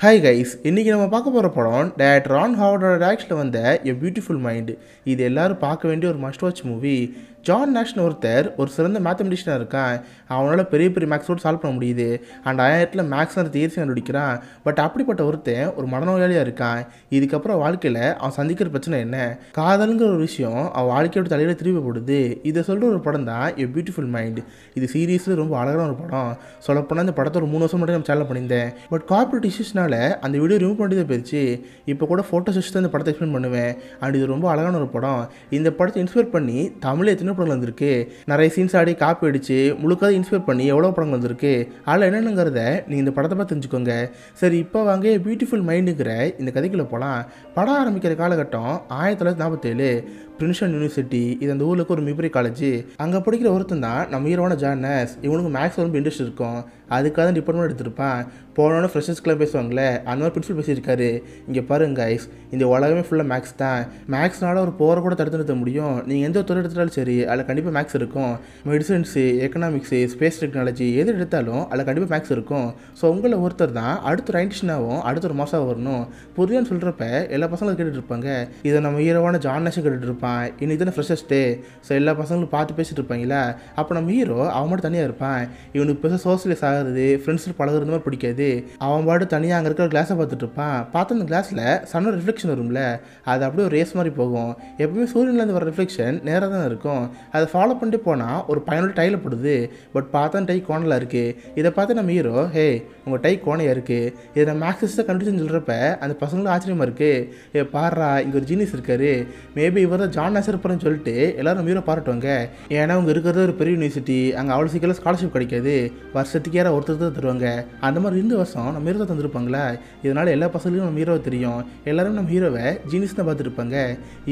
Hi guys, இன்றைக்கி நம்ம பார்க்க போகிற படம் டைரக்டர் ரான் ஹாவர்டோட டைரக்ஷனில் வந்த எ பியூட்டிஃபுல் மைண்ட். இது எல்லோரும் பார்க்க வேண்டிய ஒரு மஸ்ட் வாட்ச் மூவி. ஜான் நேஷ்னு ஒருத்தர் ஒரு சிறந்த மேத்தமெட்டிஷனாக இருக்கான். அவனால் பெரிய பெரிய மேக்ஸோடு சால்வ் பண்ண முடியுது. அண்ட் ஆயிரத்தில் மேக்ஸ் அந்த தியரிஸ் கண்டுபிடிக்கிறான். பட் அப்படிப்பட்ட ஒருத்தன் ஒரு மனநோயாளியாக இருக்கான். இதுக்கப்புறம் வாழ்க்கையில் அவன் சந்திக்கிற பிரச்சனை என்ன, காதலுங்கிற ஒரு விஷயம் அவன் வாழ்க்கையோட தலையில் திரும்பி போடுது. இதை சொல்கிற ஒரு படம் தான் எ பியூட்டிஃபுல் மைண்ட். இது சீரியஸில் ரொம்ப அழகான ஒரு படம். சொல்லப்போனால் இந்த படத்தை ஒரு 3 வருஷம் மட்டும் நம்ம சேனல் பண்ணியிருந்தேன். பட் கார்பரேட் இஷ்யூஸ்னால அந்த வீடியோ ரிமூவ் பண்ணிட்டு போயிடுச்சு. இப்போ கூட ஃபோட்டோ செஷன் இந்த படத்தை எக்ஸ்பிளைன் பண்ணுவேன். அண்ட் இது ரொம்ப அழகான ஒரு படம். இந்த படத்தை இன்ஸ்பயர் பண்ணி தமிழில் எத்தனை படங்கள் வந்திருக்கு, நிறைய சீன்ஸ் ஆடி காப்பி அடிச்சு முழுக்காக இன்ஸ்பயர் பண்ணி எவ்வளோ படங்கள் வந்திருக்கு, அதில் என்னென்னங்கிறத நீங்கள் இந்த படத்தை பார்த்து தெரிஞ்சுக்கோங்க. சரி, இப்போ வாங்க பியூட்டிஃபுல் மைண்டுங்கிற இந்த கதைக்குள்ளே போகலாம். படம் ஆரம்பிக்கிற காலகட்டம் 1947. Princeton university. இது அந்த ஊருக்கு ஒரு மிகப்பெரிய காலேஜ். அங்கே படிக்கிற ஒருத்தன் தான் நம்ம ஹீரோவான ஜான் நேஷ். இவனுக்கு மேக்ஸ் ரொம்ப இன்ட்ரெஸ்ட் இருக்கும். அதுக்காக தான் டிபார்ட்மெண்ட் எடுத்திருப்பான். போனோன்னு ஃப்ரெஷர்ஸ்க்கெலாம் பேசுவாங்களே, அந்த மாதிரி பிரின்சிபல் பேசியிருக்காரு. இங்கே பாருங்க கைஸ், இந்த உலகமே ஃபுல்லாக மேக்ஸ் தான். மேக்ஸ்னால ஒரு போரை கூட தடுத்து நிறுத்த முடியும். நீங்கள் எந்த துறை எடுத்தாலும் சரி, அதில் கண்டிப்பாக மேக்ஸ் இருக்கும். மெடிசன்ஸு, எக்கனாமிக்ஸு, ஸ்பேஸ் டெக்னாலஜி எது எடுத்தாலும் அதில் கண்டிப்பாக மேக்ஸ் இருக்கும். ஸோ உங்களை ஒருத்தர் தான் அடுத்த ஒரு ஐன்டிஷனாகவும் அடுத்த ஒரு மாதம் வரணும். புரியான்னு சொல்கிறப்ப எல்லா பசங்களும் கேட்டுட்டு இருப்பாங்க. இதை நம்ம ஹீரோவான ஜான் நேஷும் கேட்டுட்டு இருப்பான். இன்னைக்கு தானே ஃப்ரெஷர்ஸ் டே. ஸோ எல்லா பசங்களும் பார்த்து பேசிட்டு இருப்பாங்களா. அப்போ நம்ம ஹீரோ அவன் மட்டும் தனியாக இருப்பான். இவனுக்கு பெருசாக சோசியலைஸ் ஆகிறது, ஃப்ரெண்ட்ஸில் பழகுறது மாதிரி பிடிக்காது. அவன் பாட்டு தனியாக அங்கே இருக்கிற கிளாஸை பார்த்துட்டு இருப்பான். பார்த்து அந்த கிளாஸில் சன்னோட ரிஃப்ளெக்ஷன் வரும்ல, அது அப்படியே ஒரு ரேஸ் மாதிரி போகும். எப்பவுமே சூரியன்லேருந்து வர ரிஃப்ளெக்ஷன் நேராக தான் இருக்கும். அதை ஃபாலோ பண்ணிட்டு போனால் ஒரு பையனோட டையில் போடுது. பட் பார்த்தா டை கோணலாக இருக்குது. இதை பார்த்து நம்ம ஹீரோ, ஹே உங்கள் டை கோணையாக இருக்குது, இதை நம்ம மேக்ஸிஸ்டாக கண்டுபிடிச்சுன்னு சொல்கிறப்ப அந்த பசங்களும் ஆச்சரியமாக இருக்குது. பாடுறா, இங்கே ஒரு ஜீனியஸ் இருக்காரு, மேபி இவர் தான் ஜான் நேஷ் இருப்பாருன்னு சொல்லிட்டு எல்லாரும் நம்ம ஹீரோ பாராட்டுவாங்க. ஏன்னா அவங்க இருக்கிறது ஒரு பெரிய யூனிவர்சிட்டி. அங்கே அவ்வளோ சீக்கிரம் ஸ்காலர்ஷிப் கிடைக்காது. வருஷத்துக்கு யாராவது ஒருத்தர் தான் தருவாங்க. அந்த மாதிரி 2 வருஷம் நம்ம ஹீரோ தந்துருப்பாங்களா. இதனால் எல்லா பசங்களுக்கும் நம்ம ஹீரோவை தெரியும். எல்லாரும் நம்ம ஹீரோவை ஜீனிஸ் தான் பார்த்துருப்பாங்க.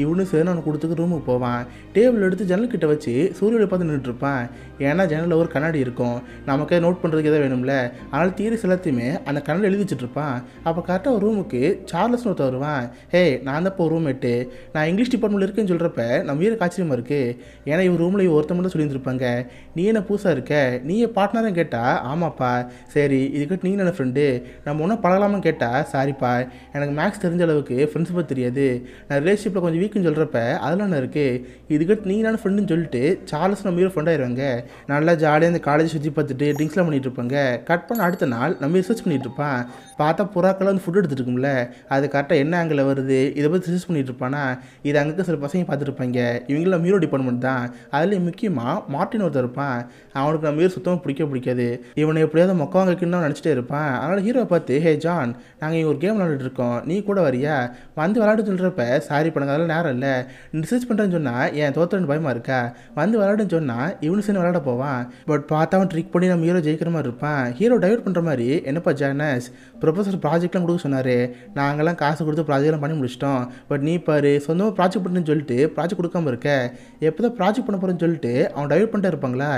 இவனும் சரி அவனை கொடுத்துக்கு ரூமுக்கு போவான். டேபிள் எடுத்து ஜன்னல் கிட்ட வச்சு சூரியனை பார்த்து நின்றுட்டு இருப்பான். ஏன்னா ஜன்னலில் ஒரு கண்ணாடி இருக்கும். நமக்கே நோட் பண்ணுறதுக்கு எதாவது வேணும்ல. அதனால் தியரிஸ் எல்லாத்தையுமே அந்த கண்ணாடி எழுதி வச்சுட்டு இருப்பான். அப்போ கரெக்டாக ஒரு ரூமுக்கு சார்லஸ்னு ஒருத்தர் வருவான். ஹே, நான் தான் இப்போ ரூம்மேட்டு, நான் இங்கிலீஷ் டிபார்ட்மெண்ட்டில் இருக்கேன்னு சொல்கிறப்ப நம்ம ஹீரோ ஆச்சரியமாக இருக்குது. ஏன்னா இவர் ரூமில் ஒருத்தர் மட்டும் சொல்லியிருந்திருப்பாங்க. நீ என்ன புதுசாக இருக்க, நீ பார்ட்னரும் கேட்டால் ஆமாப்பா, சரி இதுக்கிட்ட நீ என்ன ஃப்ரெண்டு, நம்ம ஒன்றும் பழகலாமான்னு கேட்டால் சாரிப்பா, எனக்கு மேக்ஸ் தெரிஞ்ச அளவுக்கு ஃப்ரெண்ட்ஸ் பற்றி தெரியாது, நான் ரிலேஷன்ஷிப்பில் கொஞ்சம் வீக்குன்னு சொல்கிறப்ப அதெல்லாம் என்ன இருக்குது, இதுக்கிட்ட நீ நான் ஃப்ரெண்டுன்னு சொல்லிட்டு சார்லஸ் நம்ம ஹீரோ ஃப்ரெண்ட் ஆயிடுவாங்க. நல்லா ஜாலியாக இந்த காலேஜ் சுற்றி பார்த்துட்டு ட்ரிங்க்ஸ்லாம் பண்ணிகிட்டு இருப்பாங்க. கட் பண்ண அடுத்த நாள் நம்ம ரிசர்ச் பண்ணிகிட்டு இருப்பான். பார்த்தா புறாக்கெல்லாம் வந்து ஃபுட் எடுத்துகிட்டு இருக்கும்ல, அது கரெக்டாக என்ன ஆங்கில் வருது இதை பற்றி ரிசர்ச் பண்ணிகிட்டு இருப்பானா. இது அங்கே சில பசங்க பார்த்துருப்பாங்க. இவங்களும் ஹீரோ டிபார்ட்மெண்ட் தான். அதில் முக்கியமாக மார்ட்டின் ஒருத்தர் இருப்பான். அவனுக்கு நம்ம ஹீரோ சுத்தமாக பிடிக்காது. இவனை எப்படியாவது மொக்க வாங்கிக்கணும்னு நினச்சிட்டே இருப்பான். அதனால் ஹீரோவை பார்த்து, ஹே ஜான், நாங்கள் இங்கே ஒரு கேம் விளாண்டுட்டு இருக்கோம், நீ கூட வரியா, வந்து விளாட்டு சொல்கிறப்ப சாரி பண்ணுங்க அதெல்லாம் நேரம் இல்லை, ரிசர்ச் பண்ணுறேன்னு சொன்னால் என் தோத்துறன்னு பயமாக இருக்கா, வந்து விளாடுன்னு சொன்னால் இவனு சேர்ந்து விளாட போவான். பட் பார்த்தா அவன் ட்ரிக் பண்ணி நம்ம ஹீரோ ஜெயிக்கிற மாதிரி இருப்பான். ஹீரோ டைவர்ட் பண்ணுற மாதிரி, என்னப்பா ஜான் நேஷ், ப்ரொஃபஸர் ப்ராஜெக்ட்லாம் கொடுக்க சொன்னார், நாங்கள்லாம் காசு கொடுத்து ப்ராஜெக்ட்லாம் பண்ணி முடிச்சிட்டோம், பட் நீ பாரு சொந்தமாக ப்ராஜெக்ட் பண்ணுன்னு சொல்லிட்டு ப்ராஜெக்ட் கொடுக்காம இருக்க, எப்போ தான் ப்ராஜெக்ட் பண்ண போகிறேன்னு சொல்லிட்டு அவன் டைவர்ட் பண்ணிட்டே இருப்பாங்களா.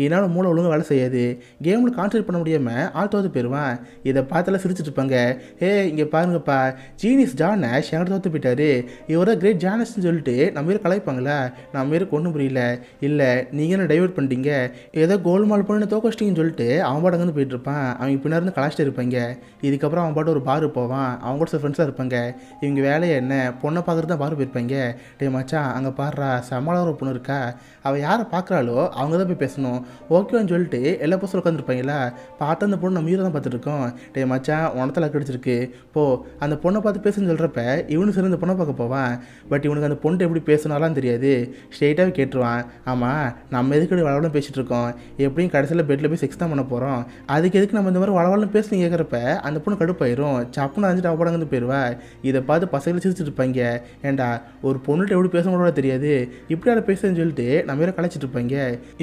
இதனால் மூளை ஒழுங்காக வேலை செய்யாது. கேமில் கான்சன்ட்ரேட் பண்ண முடியாமல் ஆள் தோற்று போயிடுவான். இதை பார்த்தாலாம் சிரிச்சிட்டு இருப்பாங்க. ஹே இங்கே பாருங்கப்பா, ஜீனியஸ் ஜான் நேஷ் என்கிட்ட தோற்று போயிட்டாரு, இவரை கிரேட் ஜானஸ்ன்னு சொல்லிட்டு நம்ம பேர் கலாய்ப்பாங்களா. நம்ம பேருக்கு ஒன்றும் புரியல. இல்லை நீங்கள் என்ன டைவர்ட் பண்ணிட்டீங்க, ஏதோ கோல்மால் பண்ணி தோக்க வச்சிட்டிங்கன்னு சொல்லிட்டு அவன் பாட்டு அங்கேருந்து போயிட்டு இருப்பான். அவங்க பின்னாடி கலாச்சிட்டு இருப்பாங்க. இதுக்கப்புறம் அவன் பாட்டு ஒரு பாரு போவான். அவங்க கூட சில ஃப்ரெண்ட்ஸாக இருப்பாங்க. இவங்க வேலையை என்ன, பொண்ணை பார்க்குறது தான் பாரு போயிருப்பாங்க. டே மச்சான், அங்கே பாடுறா சமாள ஒரு பொண்ணு இருக்கா, அவள் யாரை பார்க்குறாளோ அவங்க தான் போய் பேசணும், ஓகேன்னு சொல்லிட்டு எல்லா பசங்களும் உட்காந்துருப்பாங்களா. பார்த்து அந்த பொண்ணு நம்ம ஹீரோ தான் பார்த்துருக்கோம். டே மச்சான், உனத்தில் கிடச்சிருக்கு போ, அந்த பொண்ணை பார்த்து பேசுன்னு சொல்கிறப்ப இவனு சரி இந்த பொண்ணை பார்க்க போவான். பட் இவனுக்கு அந்த பொண்ணு எப்படி பேசினாலாம் தெரியாது. ஸ்ட்ரெயிட்டாகவே கேட்டுருவான். ஆமாம், நம்ம எதுக்கு வளவலும் பேசிகிட்டு இருக்கோம், எப்படியும் கடைசியில் பெட்டில் போய் செக்ஸ் தான் பண்ண போகிறோம், அதுக்கு எதுக்கு நம்ம இந்த மாதிரி வளவலும் பேசுன்னு கேட்குறப்ப அந்த பொண்ணு கடுப்பாயிரும். சப்புன்னு அஞ்சிட்டு அவப்படங்கு போயிடுவா. இதை பார்த்து பசங்களை சிரிச்சிட்டு இருப்பாங்க. ஏண்டா ஒரு பொண்ணுகிட்ட எப்படி பேச கூட தெரியாது, இப்படி அதை பேசுன்னு சொல்லிட்டு நம்ம ஹீரோ கலாச்சிட்டு இருப்பாங்க.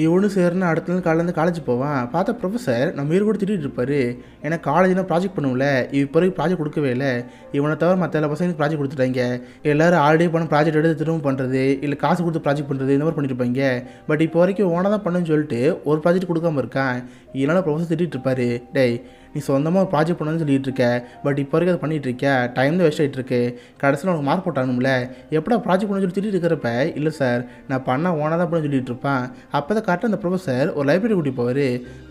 இவனு சேர்னு அடுத்த நாள் காலேருந்து காலேஜ் போவான். பார்த்தா ப்ரொஃபஸர் நம்ம ஹீரோ கூட திட்டிகிட்டு இருப்பார். ஏன்னா காலேஜ்னால் ப்ராஜெக்ட் பண்ணுவோம்ல, இப்போ ப்ராஜெக்ட் கொடுக்கவே இல்லை, இவனை தவிர மற்ற எல்லா பசங்களுக்கு ப்ராஜெக்ட் கொடுத்துட்டாங்க, எல்லோரும் ஆல்ரெடி பண்ண ப்ராஜெக்ட் எடுத்து திரும்ப பண்ணுறது, இல்லை காசு கொடுத்து ப்ராஜெக்ட் பண்ணுறது, இந்த மாதிரி பண்ணிட்டு இருப்பாங்க. பட் இப்போ வரைக்கும் ஓனாக தான் பண்ணுன்னு சொல்லிட்டு ஒரு ப்ராஜெக்ட் கொடுக்காம இருக்கான். இதனால் ப்ரொஃபஸர் திட்டிகிட்டு இருப்பார். டேய் நீ சொந்தமாக ப்ராஜெக்ட் பண்ணணும்னு சொல்லிட்டு இருக்க, பட் இப்போ வரைக்கும் அதை பண்ணிட்டு இருக்க, டைம் தான் வேஸ்ட் ஆகிட்டு இருக்கு, கடைசியில் உனக்கு மார்க் போட்டானும்ல, எப்படா ப்ராஜெக்ட் பண்ண சொல்லி திட்டிட்டு இருக்கிறப்ப, இல்லை சார் நான் பண்ணால் ஓனாக தான் பண்ண சொல்லிட்டு இருப்பான். அப்போ தான் கரெக்டாக அந்த ப்ரொஃபஸர் ஒரு லைப்ரரி கூட்டி போவார்.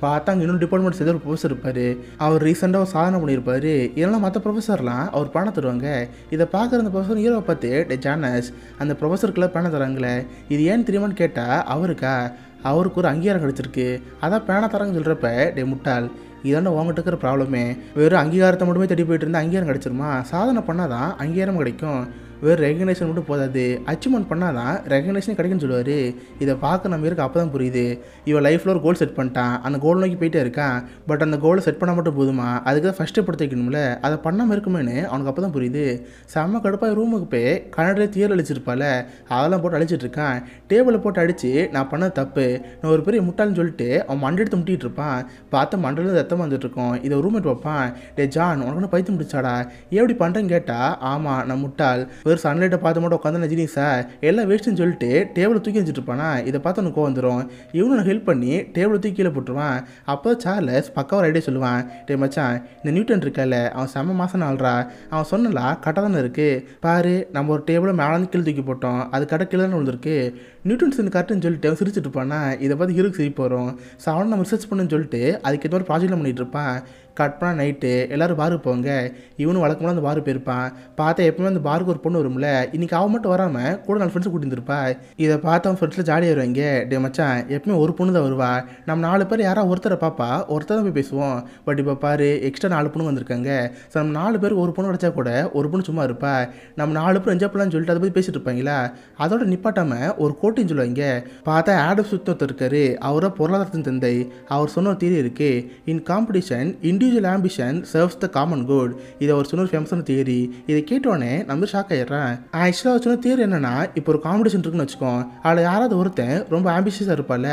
பார்த்தா அங்கே இன்னொரு டிபார்ட்மெண்ட் சேர்ந்து ஒரு ப்ரொஃபஸர் இருப்பார். அவர் ரீசெண்டாக ஒரு சாதனை பண்ணியிருப்பார். இதெல்லாம் மற்ற ப்ரொஃபஸர்லாம் அவர் பணம் தருவாங்க. இதை பார்க்குற அந்த ப்ரொஃபஸர் ஹீரோவை பார்த்து, டே ஜானஸ் அந்த ப்ரொஃபஸருக்குலாம் பணம் தராங்களே, இது ஏன்னு தெரியுமான்னு கேட்டால் அவருக்கு ஒரு அங்கீகாரம் கிடச்சிருக்கு, அதான் பேனா தராங்கன்னு சொல்கிறப்ப, டே முட்டாள் இதாண்ட உங்ககிட்ட இருக்கிற ப்ராப்ளமே, வெறும் அங்கீகாரத்தை மட்டுமே தேடி போயிட்டு இருந்தால் அங்கீகாரம் கிடச்சிருமா? சாதனை பண்ணால் தான் அங்கீகாரம் கிடைக்கும், வேறு ரெகக்னேஷன் மட்டும் போதாது, அச்சீவ்மெண்ட் பண்ணால் தான் ரெகக்னேஷன் கிடைக்குன்னு சொல்லுவார். இதை பார்க்க நம்ம இருக்கு அப்போ தான் புரியுது, இவன் லைஃப்பில் ஒரு கோல் செட் பண்ணிட்டான், அந்த கோல் நோக்கி போயிட்டே இருக்கான், பட் அந்த கோலை செட் பண்ணால் மட்டும் போதுமா, அதுக்கு தான் ஃபஸ்ட்டு படுத்து வைக்கணும்ல, அதை பண்ணாமல் இருக்குமேனு அவனுக்கு அப்போ தான் புரியுது. செம்ம கடுப்பாக ரூமுக்கு போய் கன்னடே தியர் அழிச்சிருப்பால, அதெல்லாம் போட்டு அழிச்சிட்டு இருக்கான். டேபிளில் போட்டு அடித்து நான் பண்ணது தப்பு, நான் ஒரு பெரிய முட்டாள்னு சொல்லிட்டு அவன் மண்டை எடுத்து முட்டிகிட்டு இருப்பான். பார்த்து மண்டல ரத்தமாக வந்துட்டு இருக்கோம். இதை ரூம்மேட் வைப்பான், டே ஜான் உனக்கு பைத்தியம் முடிச்சாடா, எப்படி பண்ணுறேன்னு கேட்டால், ஆமாம் நான் முட்டாள், ஒரு சன்லைட்டை பார்த்து மட்டும் உட்காந்து நஜினி சார் எல்லாம் வேஸ்ட்டுன்னு சொல்லிட்டு டேபிளை தூக்கி வச்சுட்டு இருப்பானா. இதை பார்த்து உனக்கு வந்துடும். இவனு ஹெல்ப் பண்ணி டேபிளை தூக்கி கீழே போட்டுருவான். அப்போ சார்லஸ் பக்கம் ஒரு ஐடியா சொல்லுவான், டே மச்சான் இந்த நியூட்டன் இருக்கல அவன் செம்ம மாசம் ஆள்றா, அவன் சொன்னலா கரெக்டாக தானே இருக்குது பாரு, நம்ம ஒரு டேபிளை மேலே கீழே தூக்கி போட்டோம், அது கரெக்டாக கீழே தானே விழுந்துருக்கு, நியூட்டன்ஸ் இந்த கரெக்டுன்னு சொல்லிட்டு அவன் சிரிச்சிட்டு இருப்பானா. இதை பார்த்து ஹீரோக்கு சிரிப்பு வரும். ஸோ அவனை நம்ம ரிசர்ச் பண்ணுன்னு சொல்லிட்டு அதுக்கு ஏற்ற மாதிரி ப்ராஜெக்ட்லாம் பண்ணிகிட்டு இருப்பான். கட் பண்ணால் நைட்டு எல்லோரும் பாருக்கு போவாங்க. இவனும் வழக்கமாக அந்த பாரு போயிருப்பான். பார்த்தா எப்பவுமே அந்த பாருக்கு ஒரு பொண்ணு வரும்ல, இன்றைக்கி அவன் மட்டும் வராமல் கூட 4 ஃப்ரெண்ட்ஸை கூட்டிட்டு இருப்பா. இதை பார்த்து அவன் ஃப்ரெண்ட்ஸில் ஜாலியாக வருவாங்க. டே மச்சான் எப்பவுமே ஒரு பொண்ணு தான் வருவா, நம்ம 4 பேர் யாராவது ஒருத்தரை பாப்பா ஒருத்தர் தான் போய் பேசுவோம், பட் இப்போ பாரு எக்ஸ்ட்ரா 4 பொண்ணு வந்திருக்காங்க. ஸோ நம்ம 4 பேருக்கு ஒரு பொண்ணு கிடச்சா கூட ஒரு பொண்ணு சும்மா இருப்பா, நம்ம 4 பேர் என்ஜாய் பண்ணலான்னு சொல்லிட்டு அதை பற்றி பேசிட்டு இருப்பாங்களா. அதோட நிப்பாட்டாமல் ஒரு கோட்டைன்னு சொல்லுவாங்க. பார்த்தா ஆடம் சுத்தத்தை இருக்காரு, அவரை பொருளாதாரத்தின் தந்தை. அவர் சொன்ன ஒரு தியரி இருக்குது, இன் competition individual ambition serves the common good. இதை ஒரு சொன்ன ஃபேமஸான தியரி. இதை கேட்டோடனே நம்ம ஷாக் ஆயிடுறேன். ஆக்சுவலாக சொன்ன தியரி என்னன்னா, இப்போ ஒரு காம்படிஷன் இருக்குன்னு வச்சுக்கோ, அதில் யாராவது ஒருத்தன் ரொம்ப ஆம்பிஷியஸாக இருப்பால,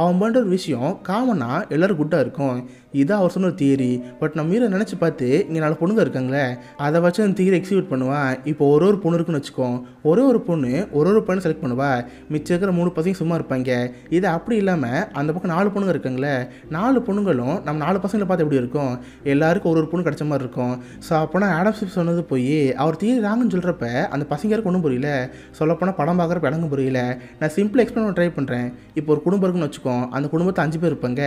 அவன் பண்ணுற ஒரு விஷயம் காமனாக எல்லோரும் குட்டாக இருக்கும். இதான் அவர் சொன்ன ஒரு தியரி. பட் நம்ம மீற நினச்சி பார்த்து இங்கே 4 பொண்ணுங்க இருக்காங்களே, அதை வச்சு அந்த தியரி எக்ஸிக்யூட் பண்ணுவான். இப்போ ஒரு பொண்ணு இருக்குன்னு வச்சுக்கோ, ஒரு பொண்ணு ஒரு பையனை செலக்ட் பண்ணுவா, மிச்சம் இருக்கிற 3 பசங்க சும்மா இருப்பாங்க. இது அப்படி இல்லாமல் அந்த பக்கம் 4 பொண்ணுங்க இருக்காங்களே, 4 பொண்ணுங்களும் நம்ம 4 பசங்களை பார்த்து எப்படி இருக்கும், எல்லாருக்கும் ஒரு பொண்ணு கிடைச்ச மாதிரி இருக்கும். ஸோ அப்போனா ஆடம் ஸ்மித் சொன்னது போய் அவர் தியரி ராங்கன்னு சொல்கிறப்ப அந்த பசங்க யாருக்கு ஒன்றும் புரியல. சொல்லப்போனால் படம் பார்க்குறப்ப எனக்கும் புரியல. நான் சிம்பிளாக எக்ஸ்பிளைன் பண்ண ட்ரை பண்ணுறேன். இப்போ ஒரு குடும்பம் இருக்குன்னு வச்சுக்கோ, அந்த குடும்பத்தை 5 பேர் இருப்பாங்க.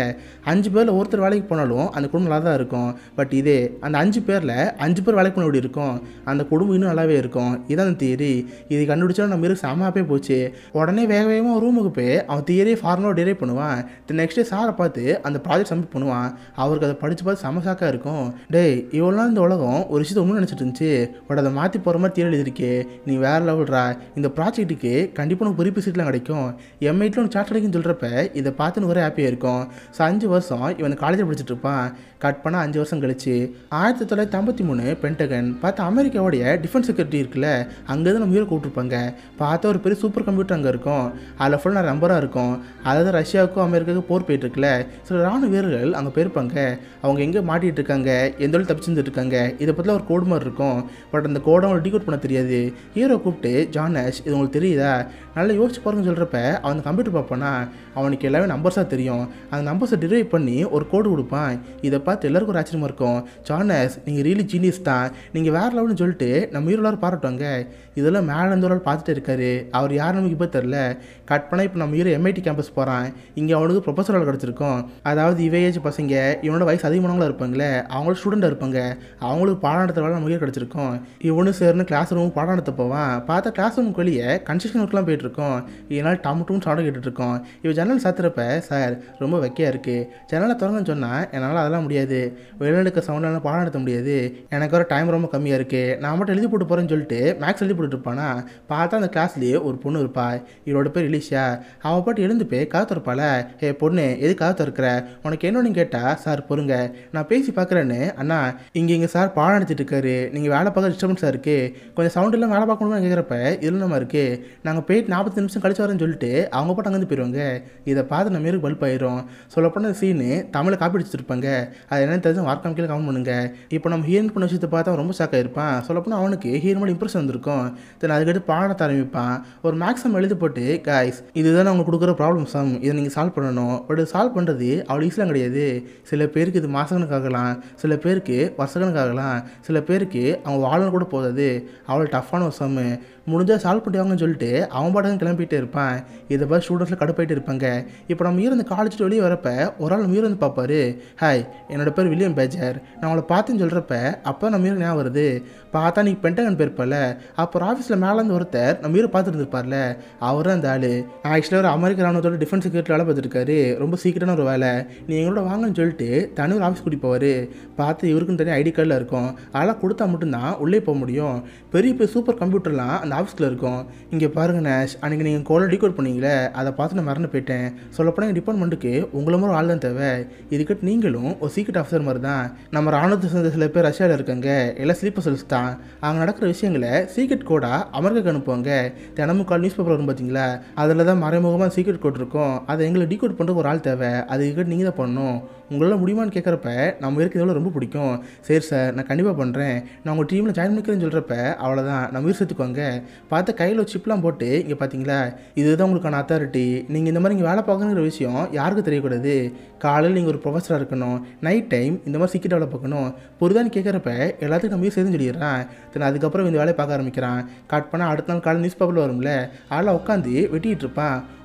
5 பேரில் ஒருத்தர் வேலைக்கு போனாலும் அந்த குடும்பம் நல்லா தான் இருக்கும். பட் இதே அந்த 5 பேரில் 5 பேர் வேலைக்கு போன எப்படி இருக்கும், அந்த குடும்பம் இன்னும் நல்லாவே இருக்கும். இதான் அந்த தியரி. இது கண்டுபிடிச்சா நம்ம இருக்கு செம்மாப்பே போச்சு. உடனே வேகமாக ரூமுக்கு போய் அவன் தியரியை ஃபார்முலா டிரைவ் பண்ணுவான். நெக்ஸ்ட் டே சாரை பார்த்து அந்த ப்ராஜெக்ட் சப்மிட் பண்ணுவான். அவருக்கு அதை படித்து பார்த்து செமசாக்காக இருக்கும். டேய் இவ்வளோ நாள் இந்த உலகம் ஒரு விஷயத்தை ஒன்று நினச்சிட்டு இருந்துச்சு, பட் அதை மாற்றி போகிற மாதிரி தியரி எழுதிருக்கே, நீ வேறு லெவல்ரா, இந்த ப்ராஜெக்ட்டுக்கு கண்டிப்பாக உனக்கு பெரிய சீட்லாம் கிடைக்கும், எம்ஐடியில் உனக்கு சார்ட் கிடைக்குன்னு சொல்கிறப்ப இதை பார்த்து ஒரே ஹாப்பியாக இருக்கும். ஸோ 5 வருஷம் இவன் காலேஜில் படிச்சுட்டு இருப்பான். கட் பண்ணால் 5 வருஷம் கழிச்சு 1953 பென்டகன் பார்த்து அமெரிக்காவுடைய டிஃபென்ஸ் செக்ரட்டரி இருக்குல்ல, அங்கே தான் நம்ம ஹீரோ கூப்பிட்டுருப்பாங்க. பார்த்தா ஒரு பெரிய சூப்பர் கம்ப்யூட்டர் அங்கே இருக்கும். அதில் ஃபுல்லாக நம்பராக இருக்கும். அதாவது ரஷ்யாவுக்கும் அமெரிக்காவுக்கும் போர் போயிட்டு இருக்குல்ல, சில ராணுவ வீரர்கள் அங்கே போயிருப்பாங்க. அவங்க எங்கே மாட்டிகிட்டு இருக்காங்க, எந்த வழி தப்பிச்சுட்டு இருக்காங்க, இதை பற்றிலாம் ஒரு கோடு மாதிரி இருக்கும். பட் அந்த கோடை அவங்களுக்கு டிகோட் பண்ண தெரியாது. ஹீரோ கூப்பிட்டு ஜானஸ் இது உங்களுக்கு தெரியுதா, நல்லா யோசிச்சு பாருங்கன்னு சொல்கிறப்ப அவன் கம்ப்யூட்டர் பார்ப்பானா, அவனுக்கு எல்லாமே நம்பர்ஸாக தெரியும். அந்த நம்பர்ஸை டிரைவ் பண்ணி ஒரு கோடு கொடுப்பான். இதை பார்த்து எல்லாருக்கும் ஒரு ஆச்சரியமாக இருக்கும். ஜானஸ் நீங்கள் ரியலி ஜீனியஸ் தான், நீங்கள் வேறு லெவல்னு சொல்லிட்டு நம்ம ஹீரோ எல்லாரும் பாராட்டுவாங்க. இதெல்லாம் மேலே இருந்து ஒரு ஆள் பார்த்துட்டு இருக்காரு. அவர் யார் நமக்கு இப்போ தெரில. கட் பண்ணால் இப்போ நம்ம ஹீரோ எம்ஐடி கேம்பஸ் போகிறான். இங்கே அவனுக்கு ப்ரொஃபஸர் வேலை கிடச்சிருக்கும். அதாவது இவையேஜ் பசங்க இவனோட வயசு அதிகமானவங்களாக இருப்பாங்களே, அவங்களும் ஸ்டூடெண்டாக இருப்பாங்க. அவங்களுக்கு பாடம் நடத்த வேலை நம்ம ஹீரோ கிடச்சிருக்கும். இவனு சேர்ந்து கிளாஸ் ரூம் பாடம் நடத்த போவான். பார்த்தா கிளாஸ் ரூமுக்கு வெளியே கன்ஸ்ட்ரக்ஷன் ஒர்க்லாம் போயிட்டுருக்கோம். இதனால் டம்மும் சவுண்ட் கேட்டுட்ருக்கோம். இவன் ஜன்னல் சாத்துறப்ப சார் ரொம்ப வெக்கையாக இருக்குது, ஜன்னலை திறங்கன்னு சொன்னால் என்னால் அதெல்லாம் முடியாது, வெளிநடுக்க சவுண்டால் பாடம் நடத்த முடியாது, எனக்கு வர டைம் ரொம்ப கம்மியாக இருக்குது, நான் மட்டும் எழுதி போட்டு போகிறேன்னு சொல்லிட்டு மேக்ஸ் எழுதி போட்டுட்டு இருப்பானா. பார்த்தா அந்த கிளாஸ்லேயே ஒரு பொண்ணு இருப்பா. இவரோட பேர் இலிஷா. அவள் பாட்டு எழுந்து போய் காது திறப்பாள, ஏ பொண்ணு எது காது திறக்கிற, உனக்கு என்னன்னு கேட்டால் சார் பொறுங்க நான் பேசி பார்க்குறேன்னு, அண்ணா இங்கே சார் பாடம் நடத்திட்டு இருக்காரு, நீங்கள் வேலை பார்க்க டிஸ்டர்பன்ஸாக இருக்குது, கொஞ்சம் சவுண்ட் எல்லாம் வேலை பார்க்கணும்னு கேட்குறப்ப இதில் நம்ம இருக்குது, நாங்கள் போயிட்டு 40 நிமிஷம் கழிச்சு வரேன்னு சொல்லிட்டு அவங்க பாட்டு அங்கேருந்து போயிடுவாங்க. இதை பார்த்து நம்ம பல்ப் ஆயிரும். சொல்லப்போன சீனு தமிழை காப்பி அடிச்சு கண்டுபிடிச்சிருப்பாங்க. அது என்னன்னு தெரிஞ்சு மறக்காம கீழே கமெண்ட் பண்ணுங்க. இப்போ நம்ம ஹீரோயின் பண்ண விஷயத்தை பார்த்தா ரொம்ப ஷாக் ஆயிருப்பான். சொல்லப்போனால் அவனுக்கு ஹீரோ மேலே இம்ப்ரெஸ் வந்திருக்கும். தென் அதுக்கடுத்து பாடத்தை ஆரம்பிப்பான். ஒரு மேக்ஸிமம் எழுதி போட்டு கைஸ் இதுதான் அவங்க கொடுக்குற ப்ராப்ளம் சம், இதை நீங்கள் சால்வ் பண்ணணும். பட் சால்வ் பண்ணுறது அவ்வளோ ஈஸியாக கிடையாது. சில பேருக்கு இது மாதக்கணக்காகலாம், சில பேருக்கு வருஷக்கணக்காகலாம், சில பேருக்கு அவங்க வாழணும் கூட போதாது. அவ்வளோ டஃப்பான ஒரு சம்மு. முடிஞ்சால் சால்வ் பண்ணிவாங்கன்னு சொல்லிட்டு அவன் பாட்டுக்கு கிளம்பிட்டே இருப்பான். இதை பார்த்து ஸ்டூடெண்ட்ஸில் கடுப்பாயிட்டு இருப்பாங்க. இப்போ நம்ம மீர் இந்த காலேஜ் வெளியே வரப்ப ஒரு ஆள் மீர் வந்து பார்ப்பாரு. ஹாய், என்னோட பேர் வில்லியம் பேஜர், நான் அவளை பார்த்துன்னு சொல்கிறப்ப அப்போ நம்ம மீர் ஞாபகம் வருது. பார்த்தா நீ பென்டகன் போயிருப்பல. அப்புறம் ஆஃபீஸில் மேலேருந்து ஒருத்தர் நம்ம மீரை பார்த்துருந்துருப்பார்ல, அவர் தான் அந்த ஆள். ஆக்சுவலாக ஒரு அமெரிக்க ராணுவத்தோட டிஃபென்ஸ் செக்யூரிட்டி வேலை பார்த்துருக்காரு. ரொம்ப சீக்கிரட்டான ஒரு வேலை. நீ எங்களோட வாங்கன்னு சொல்லிட்டு தனி ஒரு ஆஃபீஸ் கூட்டி போவார். பார்த்து இவருக்குன்னு தனியாக ஐடி கார்டில் இருக்கும். அதெல்லாம் கொடுத்தா மட்டும்தான் உள்ளே போக முடியும். பெரிய பெரிய சூப்பர் கம்ப்யூட்டர்லாம் அந்த ஆஃபீஸில் இருக்கும். இங்கே பாருங்க நேஷ், அன்றைக்கி நீங்கள் கோலை டிகோட் பண்ணீங்களே, அதை பார்த்து நான் மறந்து போயிட்டேன். சொல்லப்போனால் எங்கள் டிபார்ட்மெண்ட்டுக்கு உங்களை மாதிரி ஆள் தான் தேவை. இதுக்கிட்ட நீங்களும் ஒரு சீக்ரெட் ஆஃபீஸர் மாதிரி தான். நம்ம ராணுவத்தை சேர்ந்த சில பேர் ரஷ்யாவில் இருக்காங்க, எல்லாம் ஸ்லீப்பர் செல்ஸ் தான். அங்கே நடக்கிற விஷயங்களை சீக்ரெட் கோடாக அமெரிக்காவுக்கு அனுப்புவாங்க. தினமும் கால் நியூஸ் பேப்பர் வரும் பார்த்தீங்களா, அதில் தான் மறைமுகமாக சீக்ரெட் கோட் இருக்கும். அதை எங்களை டிகோட் பண்ணுறதுக்கு ஒரு ஆள் தேவை. அதுக்கிட்ட நீங்கள் தான் பண்ணணும். உங்களால் முடியுமான்னு கேட்குறப்ப நம்ம இருக்கிறது ரொம்ப பிடிக்கும். சரி சார், நான் கண்டிப்பாக பண்ணுறேன், நான் உங்கள் டீமில் ஜாயின் பண்ணிக்கிறேன்னு சொல்கிறப்ப அவ்வளோதான் நம்ம உயிர் சேர்த்துக்குவாங்க. பார்த்து கையில் ஒரு சிப்லாம் போட்டு இங்கே பார்த்தீங்களா, இதுதான் உங்களுக்கான அத்தாரிட்டி. நீங்கள் இந்த மாதிரி இங்கே வேலை பார்க்கணுங்கிற விஷயம் யாருக்கும் தெரியக்கூடாது. காலையில் நீங்கள் ஒரு ப்ரொஃபஸராக இருக்கணும், நைட் டைம் இந்த மாதிரி சீக்கிரம் வேலை பார்க்கணும். புரிதான்னு கேட்குறப்ப எல்லாத்துக்கும் நம்ம உயிர் சேர்ந்து சொல்லிடுறான். தென் அதுக்கப்புறம் இந்த வேலையை பார்க்க ஆரம்பிக்கிறான். கட் பண்ணால் அடுத்த நாள் காலையில் நியூஸ் பேப்பரில் வரும்ல, அதெல்லாம் உட்காந்து வெட்டிகிட்டு இருப்பான்.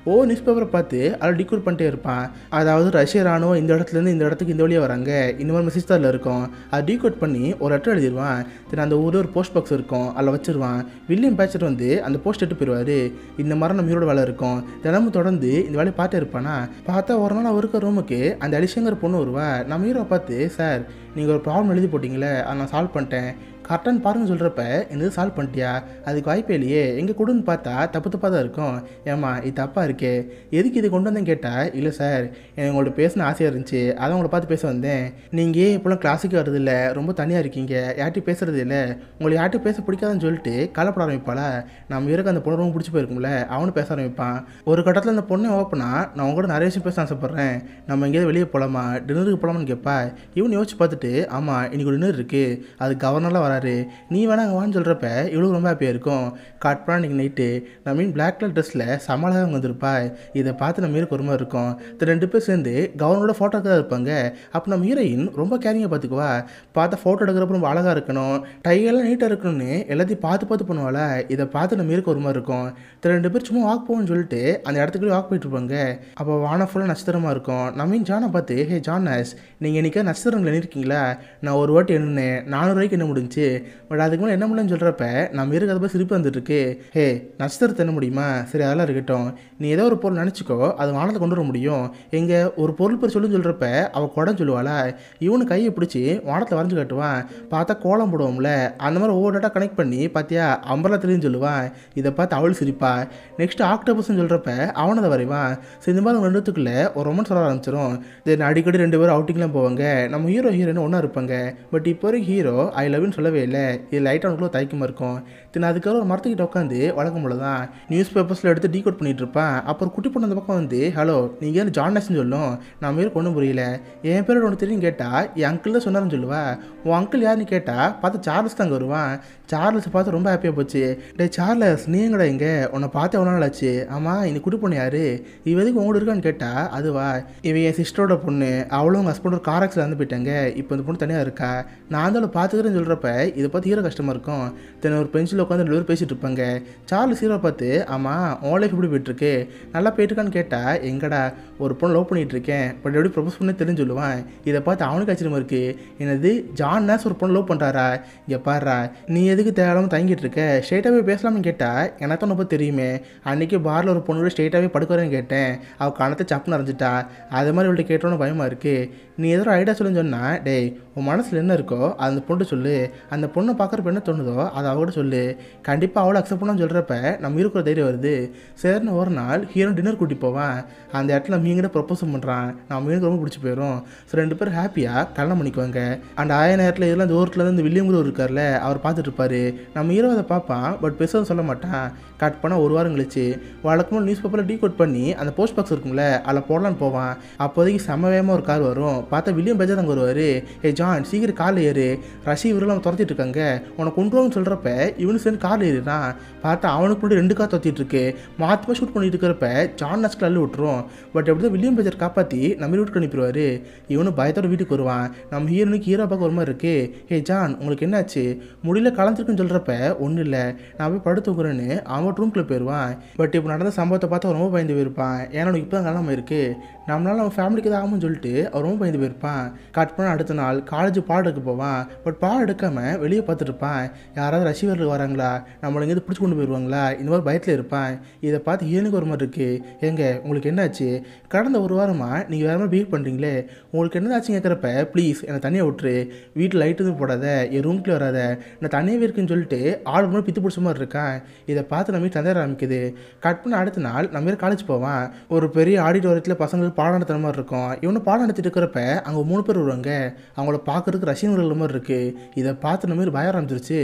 நியூஸ் பேப்பரை பார்த்து அதில் டிகோட் பண்ணிட்டே இருப்பான். அதாவது ரஷ்ய ராணுவம் இந்த இடத்துலேருந்து இந்த இடத்துக்கு இந்த வழியாக வராங்க, இந்த மாதிரி மெசேஜ் தான் இருக்கும். அதை டிகோட் பண்ணி ஒரு லெட்டர் எழுதிடுவான். தென் அந்த ஊரில் ஒரு போஸ்ட் பாக்ஸ் இருக்கும், அதில் வச்சிருவான். வில்லியம் பேச்சர் வந்து அந்த போஸ்ட் எடுத்து போயிடுவார். இந்த மாதிரி நம்ம ஹீரோட வேலை இருக்கும். தினமும் தொடர்ந்து இந்த வேலையை பார்த்து இருப்பானா. பார்த்தா ஒரு நாள் அவருக்கு ரூமுக்கு அந்த அலிஷங்கிற பொண்ணு வருவா. நம்ம ஹீரோவை பார்த்து, சார் நீங்கள் ஒரு ப்ராப்ளம் எழுதி போட்டிங்களே, அதை நான் சால்வ் பண்ணிட்டேன், கரெக்டான்னு பாருங்கன்னு சொல்கிறப்ப என்னது சால்வ் பண்ணிட்டியா, அதுக்கு வாய்ப்பே இல்லையே, எங்கே கொடுன்னு பார்த்தா தப்பு தப்பாக தான் இருக்கும். ஏம்மா இது தப்பாக இருக்கே, எதுக்கு இது கொண்டு வந்தேன்னு கேட்டால், இல்லை சார் எனக்கு உங்கள்ட்ட பேசின ஆசையாக இருந்துச்சு, அதான் உங்களை பார்த்து பேச வந்தேன். நீங்கள் இப்போலாம் கிளாஸுக்கு வரதில்லை, ரொம்ப தனியாக இருக்கீங்க, யார்ட்டையும் பேசுகிறது இல்லை, உங்களை யார்ட்டையும் பேச பிடிக்காதுன்னு சொல்லிட்டு கலப்பட ஆரம்பிப்பாளா. நம்ம இருக்க அந்த பொண்ணு ரொம்ப பிடிச்சி போயிருக்கும்ல, அவனு பேச ஆரம்பிப்பான். ஒரு கட்டத்தில் அந்த பொண்ணை ஓப்பனா, நான் உங்க கூட நிறைய விஷயம் பேச ஆசைப்பட்றேன், நம்ம எங்கேயாவது வெளியே போகலாமா, டின்னருக்கு போகலாமான்னு கேட்பா. இவனு யோசிச்சு பார்த்துட்டு, ஆமாம் இன்னைக்கு ஒரு டின்னர் இருக்குது, அது கவர்னர்லாம் வராரு, நீ வேணா அங்கே வான்னு சொல்கிறப்ப இவ்வளோ ரொம்ப ஹாப்பியாக இருக்கும். கட் பண்ணால் இன்றைக்கி நைட்டு நம்ம மீன் பிளாக் கலர் ட்ரெஸ்ஸில் சமாளாக வந்திருப்பா. இதை பார்த்து நம்ம ஹீரோக்கு ஒரு மாதிரி இருக்கும். இந்த 2 பேர் சேர்ந்து கவர்னரோட ஃபோட்டோக்கு தான் இருப்பாங்க. அப்போ நம்ம ஹீரோயின் ரொம்ப கேரிங்காக பார்த்துக்குவா. பார்த்தா ஃபோட்டோ எடுக்கிறப்ப ரொம்ப அழகாக இருக்கணும், டையெல்லாம் நீட்டாக இருக்கணும்னு எல்லாத்தையும் பார்த்து பண்ணுவாளா. இதை பார்த்து நம்ம ஹீரோக்கு ஒரு மாதிரி இருக்கும். இந்த 2 பேர் சும்மா வாக் போகணும்னு சொல்லிட்டு அந்த இடத்துக்கு வாக் போயிட்டு இருப்பாங்க. அப்போ வானம் ஃபுல்லாக நட்சத்திரமாக இருக்கும். நம்ம ஜானை பார்த்து, ஹே ஜானஸ், நீங்கள் இன்றைக்கி நட்சத்திரங்கள் எண்ணிருக்கீங்களா, நான் ஒரு வாட்டி எண்ணினேன், 400 ரூபாய்க்கு என்ன முடிஞ்சு, பட் அதுக்கு மேலே என்ன முடியலன்னு சொல்கிறப்ப நம்ம இருக்க அதை போய் சிரிப்பு வந்துட்டுருக்கு. ஹே நட்சத்திரத்தை என்ன முடியுமா, சரி அதெல்லாம் இருக்கட்டும், நீ ஏதோ ஒரு பொருள் நினச்சிக்கோ, அது வானத்தை கொண்டு வர முடியும், எங்கே ஒரு பொருள் பேர் சொல்லுன்னு சொல்கிறப்ப அவள் குடன்னு சொல்லுவாளா. இவனு கையை பிடிச்சி வானத்தை வரைஞ்சி காட்டுவான். பார்த்தா கோலம் போடுவோம்ல, அந்த மாதிரி ஒவ்வொரு டேட்டா கனெக்ட் பண்ணி பார்த்தியா அம்பலா தெரியுன்னு சொல்லுவான். இதை பார்த்து அவள் சிரிப்பா. நெக்ஸ்ட் ஆக்டோபஸ்ன்னு சொல்கிறப்ப அவனை அதை வரைவான். சரி இந்த மாதிரி 2 இடத்துக்குள்ளே ஒரு ரொமான்ஸ் வர ஆரம்பிச்சிடும். தென் அடிக்கடி 2 பேரும் அவுட்டிங்லாம் போவாங்க. நம்ம ஹீரோ ஹீரோன்னு ஒன்றா இருப்பாங்க. பட் இப்போ வரைக்கும் ஹீரோ ஐ லவ்னு சொல்லவே இல்லை. இது லைட்டாக அவனுக்குள்ள தயக்கமாக இருக்கும். தென் அதுக்காக ஒரு மரத்துக்கிட்ட உட்காந்து வழக்கம் போல தான் நியூஸ் பேப்பர்ஸில் எடுத்து டீகோட் பண்ணிட்டு இருப்பான். அப்புறம் குட்டி பொண்ணு அந்த பக்கம் வந்து, ஹலோ நீங்கள் ஏன் ஜான்னஸ்ன்னு சொல்லும், நான் பேர் ஒன்றும் புரியல, என் பேரோட ஒன்று தெரியும் கேட்டால் என் அங்கிள் தான் சொன்னார்னு சொல்லுவா. உன் அங்கிள் யாருன்னு கேட்டால் பார்த்து சார்லஸ் தாங்க வருவான். சார்லஸை பார்த்து ரொம்ப ஹாப்பியாக போச்சு. டே சார்லஸ் நீ எங்கடா இங்கே, உன்னை பார்த்து எவ்வளோ நாள் ஆச்சு, ஆமாம் இந்த குட்டி பொண்ணு யார், இவ எதுக்கு உங்களோட இருக்கான்னு கேட்டால், அதுவா இவன் என் சிஸ்டரோட பொண்ணு, அவளும் உங்கள் ஹஸ்பண்ட் ஒரு கார் ஆக்சிடென்ட்ல வந்து போயிட்டாங்க, இப்போ இந்த பொண்ணு தனியாக இருக்கா, நான் தான் பார்த்துக்கிறேன்னு சொல்கிறப்ப இதை பார்த்து ஹீரோ கஷ்டமாக இருக்கும். தென் ஒரு பெஞ்சில் உட்காந்து 2 பேர் பேசிகிட்டு இருப்பாங்க. சார்லஸ் ஹீரோ பார்த்து, ஆமாம் உன் லைஃப் எப்படி போயிட்டுருக்கு, நல்லா போயிட்டுருக்கான்னு கேட்டால், எங்கடா ஒரு பொண்ணு லவ் பண்ணிகிட்டு இருக்கேன், பட் எப்படி ப்ரொபோஸ் பண்ணி தெரிஞ்சு சொல்லுவான். இதை பார்த்து அவனுக்கு ஆச்சரியமாக இருக்குது. என்னது ஜான்னஸ் ஒரு பொண்ணு லவ் பண்ணுறாரா, இங்கே பாடுறா நீ எதுக்கு தேவையில்லாமல் தங்கிட்டு இருக்க, ஸ்ட்ரெயிட்டாகவே பேசலாம்னு கேட்டால், எனக்கு தான் ரொம்ப தெரியுமே, அன்றைக்கி பாரில் ஒரு பொண்ணு ஸ்ட்ரெயிட்டாகவே படுக்கிறேன்னு கேட்டேன், அவள் கணத்தை சப்புன்னு அரைஞ்சிட்டா, அது மாதிரி இவள்கிட்ட கேட்டோன்னு பயமாக இருக்குது, நீ எதோ ஐடியா சொல்லுன்னு சொன்னால், டேய் உன் மனசில் என்ன இருக்கோ அந்த பொண்ணு சொல்லு, அந்த பொண்ணை பார்க்குறப்ப என்ன தோணுதோ அதை அவகிட்ட சொல்லு, கண்டிப்பாக அவளை அக்செப்ட் பண்ணான்னு சொல்கிறப்ப நம்ம இருக்கிற தைரியம் வருது. சரின்னு ஒரு நாள் ஹீரோ டின்னர் கூட்டி போவான். அந்த இடத்துல மீன்கிட்ட ப்ரப்போஸ் பண்ணுறான். நம்ம மீனுக்கு ரொம்ப பிடிச்சி போயிடும். ஸோ 2 பேரும் ஹாப்பியாக கல்யாணம் பண்ணிக்குவாங்க. அந்த ஆய நேரத்தில் இதெல்லாம் இந்த ஊருக்குள்ள இந்த வில்லியம் கூட இருக்கார்ல, அவர் பார்த்துட்டு இருப்பாரு. நம்ம ஹீரோ அதை பார்ப்பான், பட் பெருசாக சொல்ல மாட்டான். கட் பண்ணால் 1 வாரம் கழிச்சு வழக்கமாக நியூஸ் பேப்பரில் டீகோட் பண்ணி அந்த போஸ்ட் பாக்ஸ் இருக்கும்ல அதில் போடலான்னு போவான். அப்போதைக்கு செம்ம வேகமாக ஒரு கார் வரும். பார்த்தா வில்லியம் பேஜர் அங்கே வருவார். ஜான் சீக்கிரம் காரில் ஏறு, ரஷ்ய இவரெல்லாம் துரத்திட்டு இருக்காங்க, உனக்கு கொண்டு வாங்கன்னு சொல்கிறப்ப இவனு சேர்ந்து காரில் ஏறிடான். பார்த்தா அவனுக்கு முன்னாடி 2 கார் துரத்திட்டு இருக்கு. மாற்றமாக ஷூட் பண்ணிட்டு இருக்கிறப்ப ஜான் நஸ்கில் அள்ளி விட்டுரும். பட் எப்படி தான் வில்லியம் பேஜர் காப்பாற்றி நம்ம வீட்டுக்கு அனுப்பிடுவார். இவனு பயத்தோட வீட்டுக்கு வருவான். நம்ம ஹீரோனுக்கு ஹீரோ பார்க்க ஒரு மாதிரி இருக்கு. ஜான் உங்களுக்கு என்னாச்சு, முடியல கலந்துருக்குன்னு சொல்கிறப்ப ஒன்றும் இல்லை நான் போய் படுத்துக்கிறேன்னு அவன் ரூம்குள்ளே போயிடுவான். பட் இப்போ நடந்த சம்பவத்தை பார்த்து ரொம்ப பயந்து போயிருப்பான். ஏன்னா அவனுக்கு இப்போ தான் கல்யாணம் இருக்கு, நம்மளால அவன் ஃபேமிலிக்கு தான் ஆகும்னு சொல்லிட்டு அவர் ரொம்ப பயந்து போயிருப்பான். கட் பண்ண அடுத்த நாள் காலேஜ் பாடம் எடுக்க போவான். பட் பாடம் எடுக்காமல் வெளியே பார்த்துட்டு இருப்பான். யாராவது ரசிகர்கள் வராங்களா, நம்மளை எங்கேயாவது பிடிச்சி கொண்டு போயிடுவாங்களா, இந்த மாதிரி பயத்தில் இருப்பான். இதை பார்த்து ஹீரோனுக்கு ஒரு மாதிரி இருக்குது. உங்களுக்கு என்னாச்சு, கடந்த 1 வாரமாக நீங்கள் வேறு மாதிரி பிஹேவ் பண்ணுறீங்களே, உங்களுக்கு என்னதாச்சும் கேட்குறப்ப ப்ளீஸ் என்னை தனியாக விட்டுரு, வீட்டில் லைட் எதுவும் போடாத, என் ரூம்குள்ளே வராத, நான் தனியாகவே இருக்குன்னு சொல்லிட்டு ஆள் மாதிரி பித்து பிடிச்ச மாதிரி இருக்கான். இதை பார்த்து நம்ம தந்தைய ஆரம்பிக்குது. கட் பண்ண அடுத்த நாள் நம்ம காலேஜ் போவான். ஒரு பெரிய ஆடிட்டோரியத்தில் பசங்களுக்கு பாடம் நடத்துகிற மாதிரி இருக்கும். இவனு பாடம் நடத்திட்டு இருக்கிறப்ப அங்கே 3 பேர் வருவாங்க. அவங்கள பார்க்குறதுக்கு ரசிகர்கள் மாதிரி இருக்குது. இதை பார்த்து நம்ம பயம் ஆரம்பிச்சிருச்சு.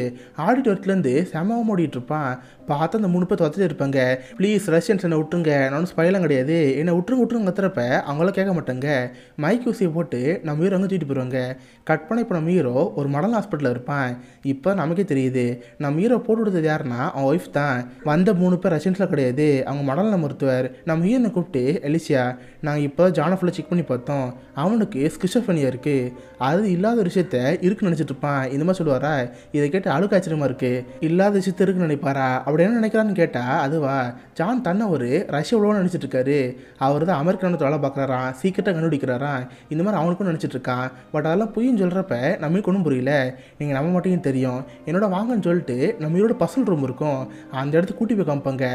ஆடிட்டோரியத்துலேருந்து செமமாக ஓடிட்டு இருப்பான். பார்த்து அந்த 3 பேர் துரத்திட்டு இருப்பாங்க. ப்ளீஸ் ரஷ்யன்ஸ் என்னை விட்டுருங்க, நான் ஸ்பைலாம் கிடையாது, என்னை விட்டுருங்க கத்துறப்ப அவங்களாம் கேட்க மாட்டாங்க. மைக் ஊசியை போட்டு நம்ம ஹீரோ அங்கே தூக்கிட்டு போயிடுவாங்க. கட் பண்ண இப்போ நம்ம ஹீரோ ஒரு மடல் ஹாஸ்பிட்டலில் இருப்பான். இப்போ நமக்கே தெரியுது நம்ம ஹீரோ போட்டு விடுறது யாருன்னா அவன் ஒய்ஃப் தான். வந்த 3 பேர் ரஷ்யன்ஸ்லாம் கிடையாது, அவங்க மடலில் மருத்துவர். நம்ம ஹீரோனை கூப்பிட்டு எலிசியா நாங்கள் இப்போ ஜானை ஃபுல்லாக செக் பண்ணி பார்த்தோம், அவனுக்கு ஸ்கிசோஃபெனியா இருக்குது, அது இல்லாத ஒரு விஷயத்த இருக்குன்னு நினச்சிட்டு இருப்பான். இந்த மாதிரி சொல்லுவாரா. இதை கேட்டு அழுக்கு ஆச்சரியமாக இருக்குது. இல்லாத விஷயத்த இருக்குன்னு நினைப்பாரா, அப்படி என்ன நினைக்கிறான்னு கேட்டால் அதுவா ஜான் தன்னை ஒரு ரஷ்ய உலகம் நினச்சிட்டு இருக்காரு. அவர் தான் அமெரிக்கான வேலை பார்க்குறாராம், சீக்கிரட்டாக கண்டுபிடிக்கிறாராம். இந்த மாதிரி அவனுக்கும் நினச்சிட்டு இருக்கான். பட் அதெல்லாம் பொய்ன்னு சொல்கிறப்ப நம்மளுக்கு ஒன்றும் புரியல. நீங்கள் நம்ப மாட்டேங்கன்னு தெரியும். என்னோட வாங்கன்னு சொல்லிட்டு நம்ம இதோட பர்சனல் ரூம் இருக்கும், அந்த இடத்துக்கு கூட்டி போய் காமிப்பாங்க.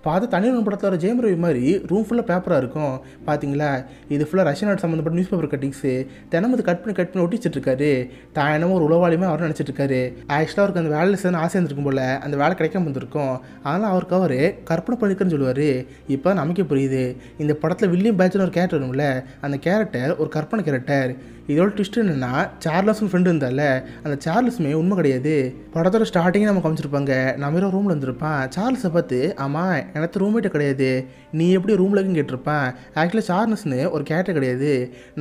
பார்த்து தனி ரூம் படத்தில் வர ஜெயம் ரவி மாதிரி ரூம் ஃபுல்லாக பேப்பராக இருக்கும். பார்த்தீங்களா, இது ஃபுல்லாக ரஷ்ய நாடு சம்மந்தப்பட்ட நியூஸ் பேப்பர் கட்டிங்ஸு. தினமும் இது கட் பண்ணி ஒட்டிச்சிட்டு இருக்காரு. தான் என்னமோ ஒரு உளவாளியுமே அவர் நினச்சிட்டு இருக்காரு. ஆக்சுவலாக அவருக்கு அந்த வேலையில் சேர்ந்து ஆசை இருந்திருக்கும் போல், அந்த வேலை கிடைக்காம வந்திருக்கும். அதனால் அவருக்கு அவர் கற்பனை பண்ணிக்கிறேன்னு சொல்லுவார். இப்போ நமக்கே புரியுது, இந்த படத்தில் வில்லியம் பேட்ச்னு ஒரு கேரக்டர் வரும்ல, அந்த கேரக்டர் ஒரு கற்பனை கேரக்டர். இதோட ட்விஸ்ட் என்னென்னா சார்லஸ்னு ஃப்ரெண்டு இருந்தால, அந்த சார்லஸுமே உண்மை கிடையாது. படத்தோட ஸ்டார்டிங்கே நம்ம காமிச்சிருப்பாங்க. நம்ம ஹீரோ ரூமில் இருந்திருப்பான். சார்லஸை பார்த்து ஆமாம் எனக்கு ரூம்மேட்டே கிடையாது, நீ எப்படி ரூமில் இருக்குன்னு கேட்டிருப்பான். ஆக்சுவலாக சார்லஸ்னு ஒரு கேரக்டர் கிடையாது,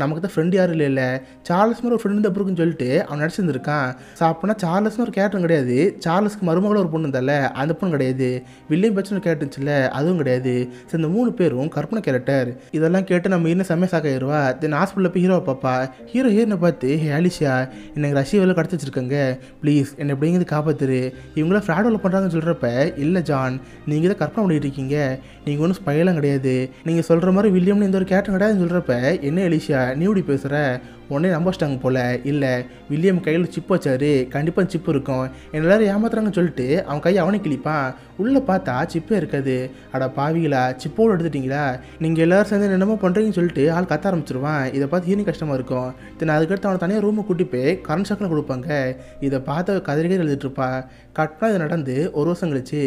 நமக்கு தான் ஃப்ரெண்டு யாரும் இல்லை. சார்லஸ் மாதிரி ஒரு ஃப்ரெண்டு தான் இருக்குன்னு சொல்லிட்டு அவன் நடிச்சிருந்துருக்கான். ஸோ அப்படின்னா சார்லஸ்னு ஒரு கேரக்டர் கிடையாது. சார்லஸ்க்கு மருமகளும் ஒரு பொண்ணு இருந்தால, அந்த பொண்ணு கிடையாது. வில்லியம் பேட்ச்னு ஒரு கேரக்டர் இருந்துச்சுல்ல, அதுவும் கிடையாது. ஸோ இந்த 3 பேரும் கற்பனை கேரக்டர். இதெல்லாம் கேட்டு நம்ம இன்னும் செம்மையாக சாக்காயிருவா. தென் ஹாஸ்பிட்டலில் போய் ஹீரோவை பாப்பா. ஹீரோனை பார்த்து ஆலிஷியா எனக்கு ரஷ்யா வேலை கிடச்சி வச்சிருக்காங்க, ப்ளீஸ் என்னை எப்படிங்கிறது காப்பாத்துரு, இவங்களாம் ஃப்ராட் வேலை பண்ணுறாங்கன்னு சொல்கிறப்ப இல்லை ஜான் நீங்கள் தான் கற்பனை பண்ணிட்டு இருக்கீங்க, நீங்கள் ஒன்றும் ஸ்பைலாம் கிடையாது, நீங்கள் சொல்கிற மாதிரி வில்லியம்னு எந்த ஒரு கேரக்டர் கிடையாதுன்னு சொல்கிறப்ப என்ன எலிஷியா நீ இப்படி பேசுகிற, உடனே நம்பிச்சிட்டாங்க போல். இல்லை வில்லியம் கையில் சிப் வச்சாரு, கண்டிப்பாக சிப்பு இருக்கும், எல்லாரும் ஏமாத்துறாங்கன்னு சொல்லிட்டு அவன் கையை அவனே கிழிப்பான். உள்ளே பார்த்தா சிப்பே இருக்காது. அட பாவிகளா, சிப்போடு எடுத்துட்டிங்களா, நீங்கள் எல்லோரும் சேர்ந்து என்னமோ பண்ணுறீங்கன்னு சொல்லிட்டு ஆள் கத்த ஆரம்பிச்சிருவான். இதை பார்த்து ஹீனி கஷ்டமாக இருக்கும். தென் அதுக்கடுத்து அவனை தனியாக ரூமை கூட்டி போய் கரண்ட் ஷாக்கில் கொடுப்பாங்க. இதை பார்த்து கதிரிகை எழுதிட்டுருப்பா. கரெக்டாக இது நடந்து 1 வருஷம் கழிச்சு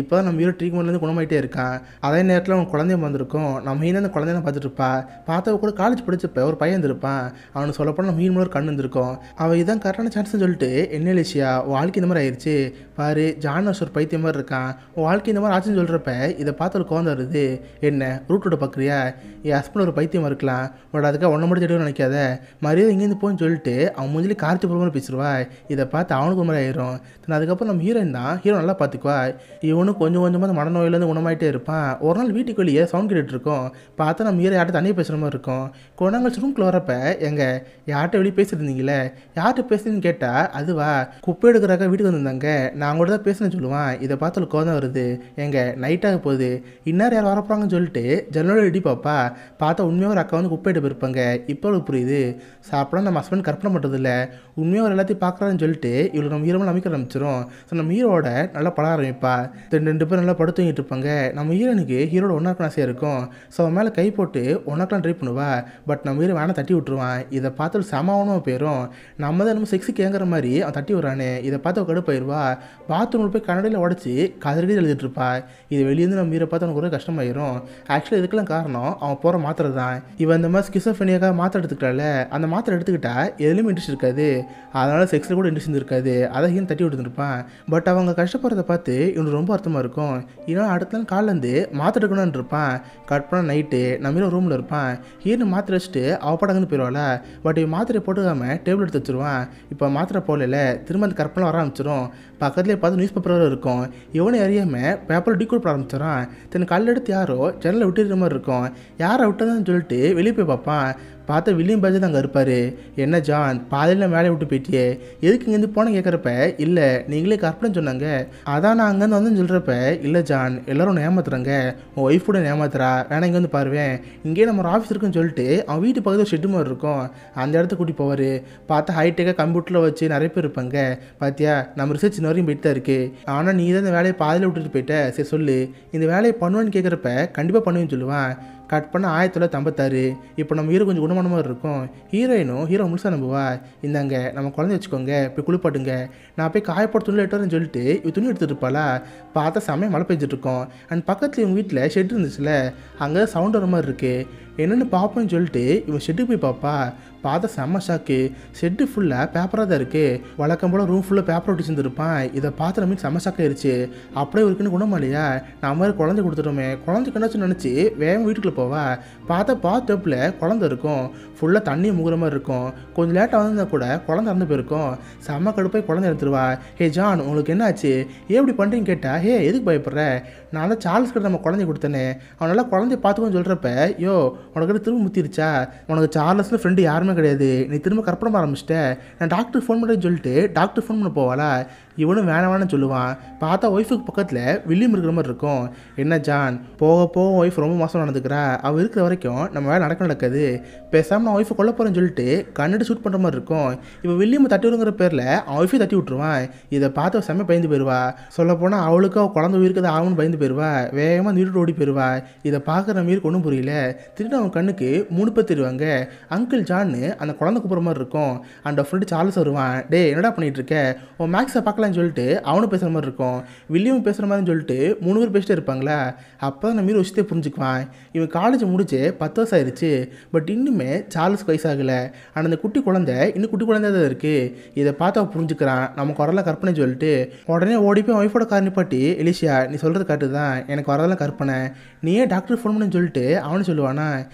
இப்போ நம்ம ஹீரோ ட்ரீட்மெண்ட்லேருந்து குணமாயிட்டே இருக்கான். அதே நேரத்தில் அவன் குழந்தைய வந்திருக்கும். நம்ம ஹீரோ அந்த குழந்தைய பார்த்துட்டு இருப்பா. பார்த்தவ கூட காலேஜ் படிச்சப்ப ஒரு பையன் இருந்திருப்பான். அவனுக்கு சொல்லப்போனால் நம்ம ஹீரோ ஒரு கண்ணு இருந்திருக்கும். அவள் இதான் கரெக்டான சான்ஸ்னு சொல்லிட்டு என்ன லிஷியா வாழ்க்கை இந்த மாதிரி ஆயிடுச்சு பாரு, ஜானஸ் ஒரு பைத்தியம் மாதிரி இருக்கான், உன் வாழ்க்கை இந்த மாதிரி ஆச்சுன்னு சொல்கிறப்ப இதை பார்த்து ஒரு குழந்தை வருது. என்ன ரூட்டோட பார்க்குறியா, என் ஹஸ்பண்ட் ஒரு பைத்தியமாக இருக்கலாம், பட் அதுக்காக ஒன்றை மட்டும் எடுக்க நினைக்காத, மரியாதை இங்கேருந்து போன்னு சொல்லிட்டு அவன் மூஞ்சிலே கார்த்தி போகிற மாதிரி பேசிடுவா. இதை பார்த்து அவனுக்கு ஒரு மாதிரி ஆயிரும். அதுக்கப்புறம் நம்ம ஹீரோயின் தான் ஹீரோ நல்லா பார்த்துக்குவா. இவனும் கொஞ்சம் கொஞ்சமாக மனநோயிலேருந்து குணமாயிட்டே இருப்பான். ஒரு நாள் வீட்டுக்கு வெளியே சவுண்ட் கேட்டுட்டு இருக்கோம். பார்த்தா நம்ம ஹீரோ யார்ட்ட தனியாக பேசுகிற மாதிரி இருக்கும். கொண்டாங்க ரூம்குள்ள வரப்ப யார்கிட்ட வெளியே பேசிட்டு இருந்தீங்களே, யார்கிட்ட பேசுறீங்கன்னு கேட்டால் அதுவா குப்பை எடுக்கிறாக்க வீட்டுக்கு வந்திருந்தாங்க, நான் நான் கூட தான் பேசுனேன்னு சொல்லுவான். இதை பார்த்து கோவம் வருது. எங்க நைட்டாக போகுது, இன்னார் யார் வரப்போறாங்கன்னு சொல்லிட்டு ஜன்னலோட எட்டி பாப்பா. பார்த்தா உண்மையாக ஒரு அக்கா வந்து குப்பையிட்டு போயிருப்பாங்க. இப்போ அவளுக்கு புரியுது, சாப்பிட நம்ம ஹஸ்பண்ட் கற்பனை பண்ணுறதில்ல, உண்மையாக ஒரு எல்லாத்தையும் பார்க்குறான்னு சொல்லிட்டு இவளுக்கு நம்ம ஹீரோவில் நம்பிக்கை ஆரம்பிச்சிடும். ஸோ நம்ம ஹீரோட நல்லா பழக ஆரம்பிப்பா. ரெண்டு பேரும் நல்லா படுத்து தூங்கிட்டு இருப்பாங்க. நம்ம ஹீரோனுக்கு ஹீரோட ஒன்றாக்க ஆசையாக இருக்கும். ஸோ அவன் மேலே கை போட்டு ஒன்றாக்கலாம் ட்ரை பண்ணுவா. பட் நம்ம ஹீரோ வேணா தட்டி விட்டுருவான். இதை பார்த்து சமாவனமாக போயிடும். நம்ம தான் நம்ம செக்ஸு கேட்குற மாதிரி அவன் தட்டி விட்றானே. இதை பார்த்து அவள் கடுப்பாயிருவா. பாத்ரூமில் போய் கண்ணடையில் உடச்சி கதறி எழுதிட்டு இருப்பா. இது வெளியேருந்து நம்ம ஹீரோ பார்த்து அவனுக்கு ஒரு கஷ்டமாயிரும். ஆக்சுவலி இதுக்கெல்லாம் காரணம் அவன் போகிற மாத்திரை தான். இவன் இந்த மாதிரி ஸ்கிசோஃபெனியாக்காக மாத்திரை எடுத்துக்கிட்டால, அந்த மாத்திரை எடுத்துக்கிட்டா எதுலையுமே இன்ட்ரெஸ்ட் இருக்காது. அதனால செக்ஸில் கூட இன்ட்ரெஸ்ட் இருக்காது. அதை ஹீரோ தட்டி விட்டுருப்பான். பட் அவங்க கஷ்டப்படுறத பார்த்து இவனுக்கு ரொம்ப அர்த்தமாக இருக்கும். இன்னும் அடுத்த நாள் காலிலேருந்து மாத்திரை எடுக்கணும்னு இருப்பான். கட் பண்ண நைட்டு நம்ம ஹீரோ ரூமில் இருப்பான். ஹீரோ மாத்திரை வச்சுட்டு அவள் படங்குன்னு போயிடுவாளா. பட் இவன் மாத்திரை போட்டுக்காமல் டேபிள் எடுத்து வச்சுருவான். இப்போ மாத்திரை போடல, திரும்ப அந்த கற்பனை வர ஆரம்பிச்சிடும். பக்கத்துலேயே பார்த்து நியூஸ் பேப்பர் இருக்கும். இவனை அறியாமல் பேப்பர் டீகோட் பண்ண ஆரம்பிச்சிடான். தன் கல் எடுத்து யாரோ ஜன்னலை விட்டுற மாதிரி இருக்கும். யாரை விட்டதான்னு சொல்லிட்டு வெளியே போய் பார்ப்பான். பார்த்தா வில்லியம் பேஜ் அங்கே இருப்பார். என்ன ஜான், பாதையில் மேலே விட்டு போயிட்டியே, எதுக்கு இங்கேருந்து போன கேட்குறப்ப, இல்லை நீங்களே கற்பனை சொன்னாங்க, அதான் நான் அங்கேருந்து வந்து சொல்கிறப்ப, இல்லை ஜான் எல்லோரும் ஒன்று ஏமாத்துறாங்க, உன் ஒய்ஃப் கூட ஏமாத்துறா, வேணா இங்கே வந்து பாருவேன், இங்கேயே நம்ம ஒரு ஆஃபீஸ் இருக்குன்னு சொல்லிட்டு அவன் வீட்டு பக்கத்தில் ஷெட்டு மாதிரி இருக்கும். அந்த இடத்துக்கு கூட்டி போவார். பார்த்தா ஹைடெக்காக கம்ப்யூட்டரில் வச்சு நிறைய பேர் இருப்பாங்க. பார்த்தியா நம்ம ரிசர்ச் இன்ன வரையும் போயிட்டு தான் இருக்குது. ஆனால் நீ தான் இந்த வேலையை பாதையில் விட்டுட்டு போயிட்ட, சரி சொல்லு இந்த வேலையை பண்ணுவேன்னு கேட்குறப்ப கண்டிப்பாக பண்ணுவேன்னு சொல்லுவான். கட் பண்ண 1956. இப்போ நம்ம ஹீரோ கொஞ்சம் குணமான மாதிரி இருக்கும். ஹீரோயினும் ஹீரோ முழுசாக நம்புவா. இந்தாங்க நம்ம குழந்தை வச்சுக்கோங்க, போய் குளிப்பாட்டுங்க, நான் போய் காயப்போட துணி எடுத்துறேன்னு சொல்லிட்டு இவ துணி எடுத்துகிட்டு இருப்பாளா. பார்த்தா செம்மையாக மழை பெஞ்சிட்ருக்கோம். அண்ட் பக்கத்தில் இவங்க வீட்டில் ஷெட் இருந்துச்சுல, அங்கே சவுண்ட் வர மாதிரி இருக்குது. என்னென்னு பார்ப்போன்னு சொல்லிட்டு இவன் ஷெட்டுக்கு போய் பார்ப்பா. பார்த்தா செம்ம ஷாக்கு. ஷெட்டு ஃபுல்லாக பேப்பராக தான் இருக்குது. வழக்கம் போல் ரூம் ஃபுல்லாக பேப்பர் ஒட்டி செஞ்சுருப்பான். இதை பார்த்து நம்மளுக்கு செம்ம ஷாக்காயிருச்சு. அப்படியே இருக்குன்னு குணமா இல்லையா, நம்ம மாதிரி குழந்தை கொடுத்துட்டோமே, குழந்தைக்கு என்னாச்சுன்னு நினச்சி வேகம் வீட்டுக்குள்ளே போவா. பார்த்தா பாத்டப்பில் குழந்தை இருக்கும். ஃபுல்லாக தண்ணி முகுற மாதிரி இருக்கும். கொஞ்சம் லேட்டாக வந்திருந்தால் கூட குழந்தை இறந்து போயிருக்கும். செம்ம கடுப்பாய் குழந்தை எடுத்துருவா. ஹே ஜான் உங்களுக்கு என்ன ஆச்சு, ஏன் இப்படி பண்ணுறீங்கன்னு கேட்டால், ஹே எதுக்கு பயப்படுற, நான் தான் சார்ல்ஸ் கிட்ட நம்ம குழந்தைய கொடுத்தேனே, அவனால குழந்தைய பார்த்துக்கோன்னு சொல்கிறப்ப, யோ உனக்கு திரும்ப முத்திருச்சா, உனக்கு சார்லஸ்னு ஃப்ரெண்டு யாருமே கிடையாது, நீ திரும்ப கற்பனை ஆரம்பிச்சிட்ட, நான் டாக்டர் ஃபோன் பண்ணுறேன்னு சொல்லிட்டு டாக்டர் ஃபோன் பண்ண போவாளா. இவனும் வேணான்னு சொல்லுவான். பார்த்தா ஒய்ஃபுக்கு பக்கத்தில் வில்லியம் இருக்கிற மாதிரி இருக்கும். என்ன ஜான், போக போக ஒய்ஃப் ரொம்ப மோசம் நடந்துக்கிறா, அவள் இருக்கிற வரைக்கும் நம்ம வேலை நடக்காது, பேசாமல் நான் ஒய்ஃபை கொல்ல போகிறேன்னு சொல்லிட்டு கண்ணிட்டு ஷூட் பண்ணுற மாதிரி இருக்கும். இப்போ வில்லியம் தட்டி விடுங்கிற பேரில் அவன் ஒய்ஃபை தட்டி விட்டுருவான். இதை பார்த்து செம்ம பயந்து போயிடுவா. சொல்லப்போனால் அவளுக்கு அவள் குழந்தை உயிருக்கு ஆகும்னு பயந்து போயிடுவா. வேகமாக அந்த வீட்டு ஓடி போயிடுவா. இதை பார்க்குற மீறி ஒன்றும் புரியல. திருட்டு அவன் கண்ணுக்கு 3 பேர் தெரிவாங்க. அங்கிள் ஜான்னு அந்த குழந்தை கூப்பிட்ற மாதிரி இருக்கும். அந்த ஃப்ரெண்டு சார்ல்ஸ் வருவான். டே என்னடா பண்ணிகிட்டு இருக்க, உன் மேக்ஸை பார்க்கலான்னு சொல்லிட்டு அவனும் பேசுகிற மாதிரி இருக்கும். வில்லியம் பேசுகிற மாதிரின்னு சொல்லிட்டு 3 பேர் பேசிட்டே இருப்பாங்களா. அப்போ தான் மீறி விஷயத்தை புரிஞ்சுக்குவான். இவன் காலேஜ் முடிச்சு 10 வருஷம் ஆயிடுச்சு. பட் இன்னுமே சார்ல்ஸ்க்கு வயசாகலை. ஆனால் அந்த குட்டி குழந்தை இன்னும் குட்டி குழந்தையாக தான் இருக்குது. இதை பார்த்து அவன் புரிஞ்சுக்கிறான். நம்ம குரலாம் கற்பனை சொல்லிட்டு உடனே ஓடி போய் ஒய்ஃபோட கார் நிப்பாட்டி, எலிஷியா நீ சொல்கிறது காட்டு தான், எனக்கு வரதெல்லாம் கற்பனை, நீயே டாக்டர் ஃபோன் பண்ணு சொல்லிட்டு அவனு சொல்லுவானா.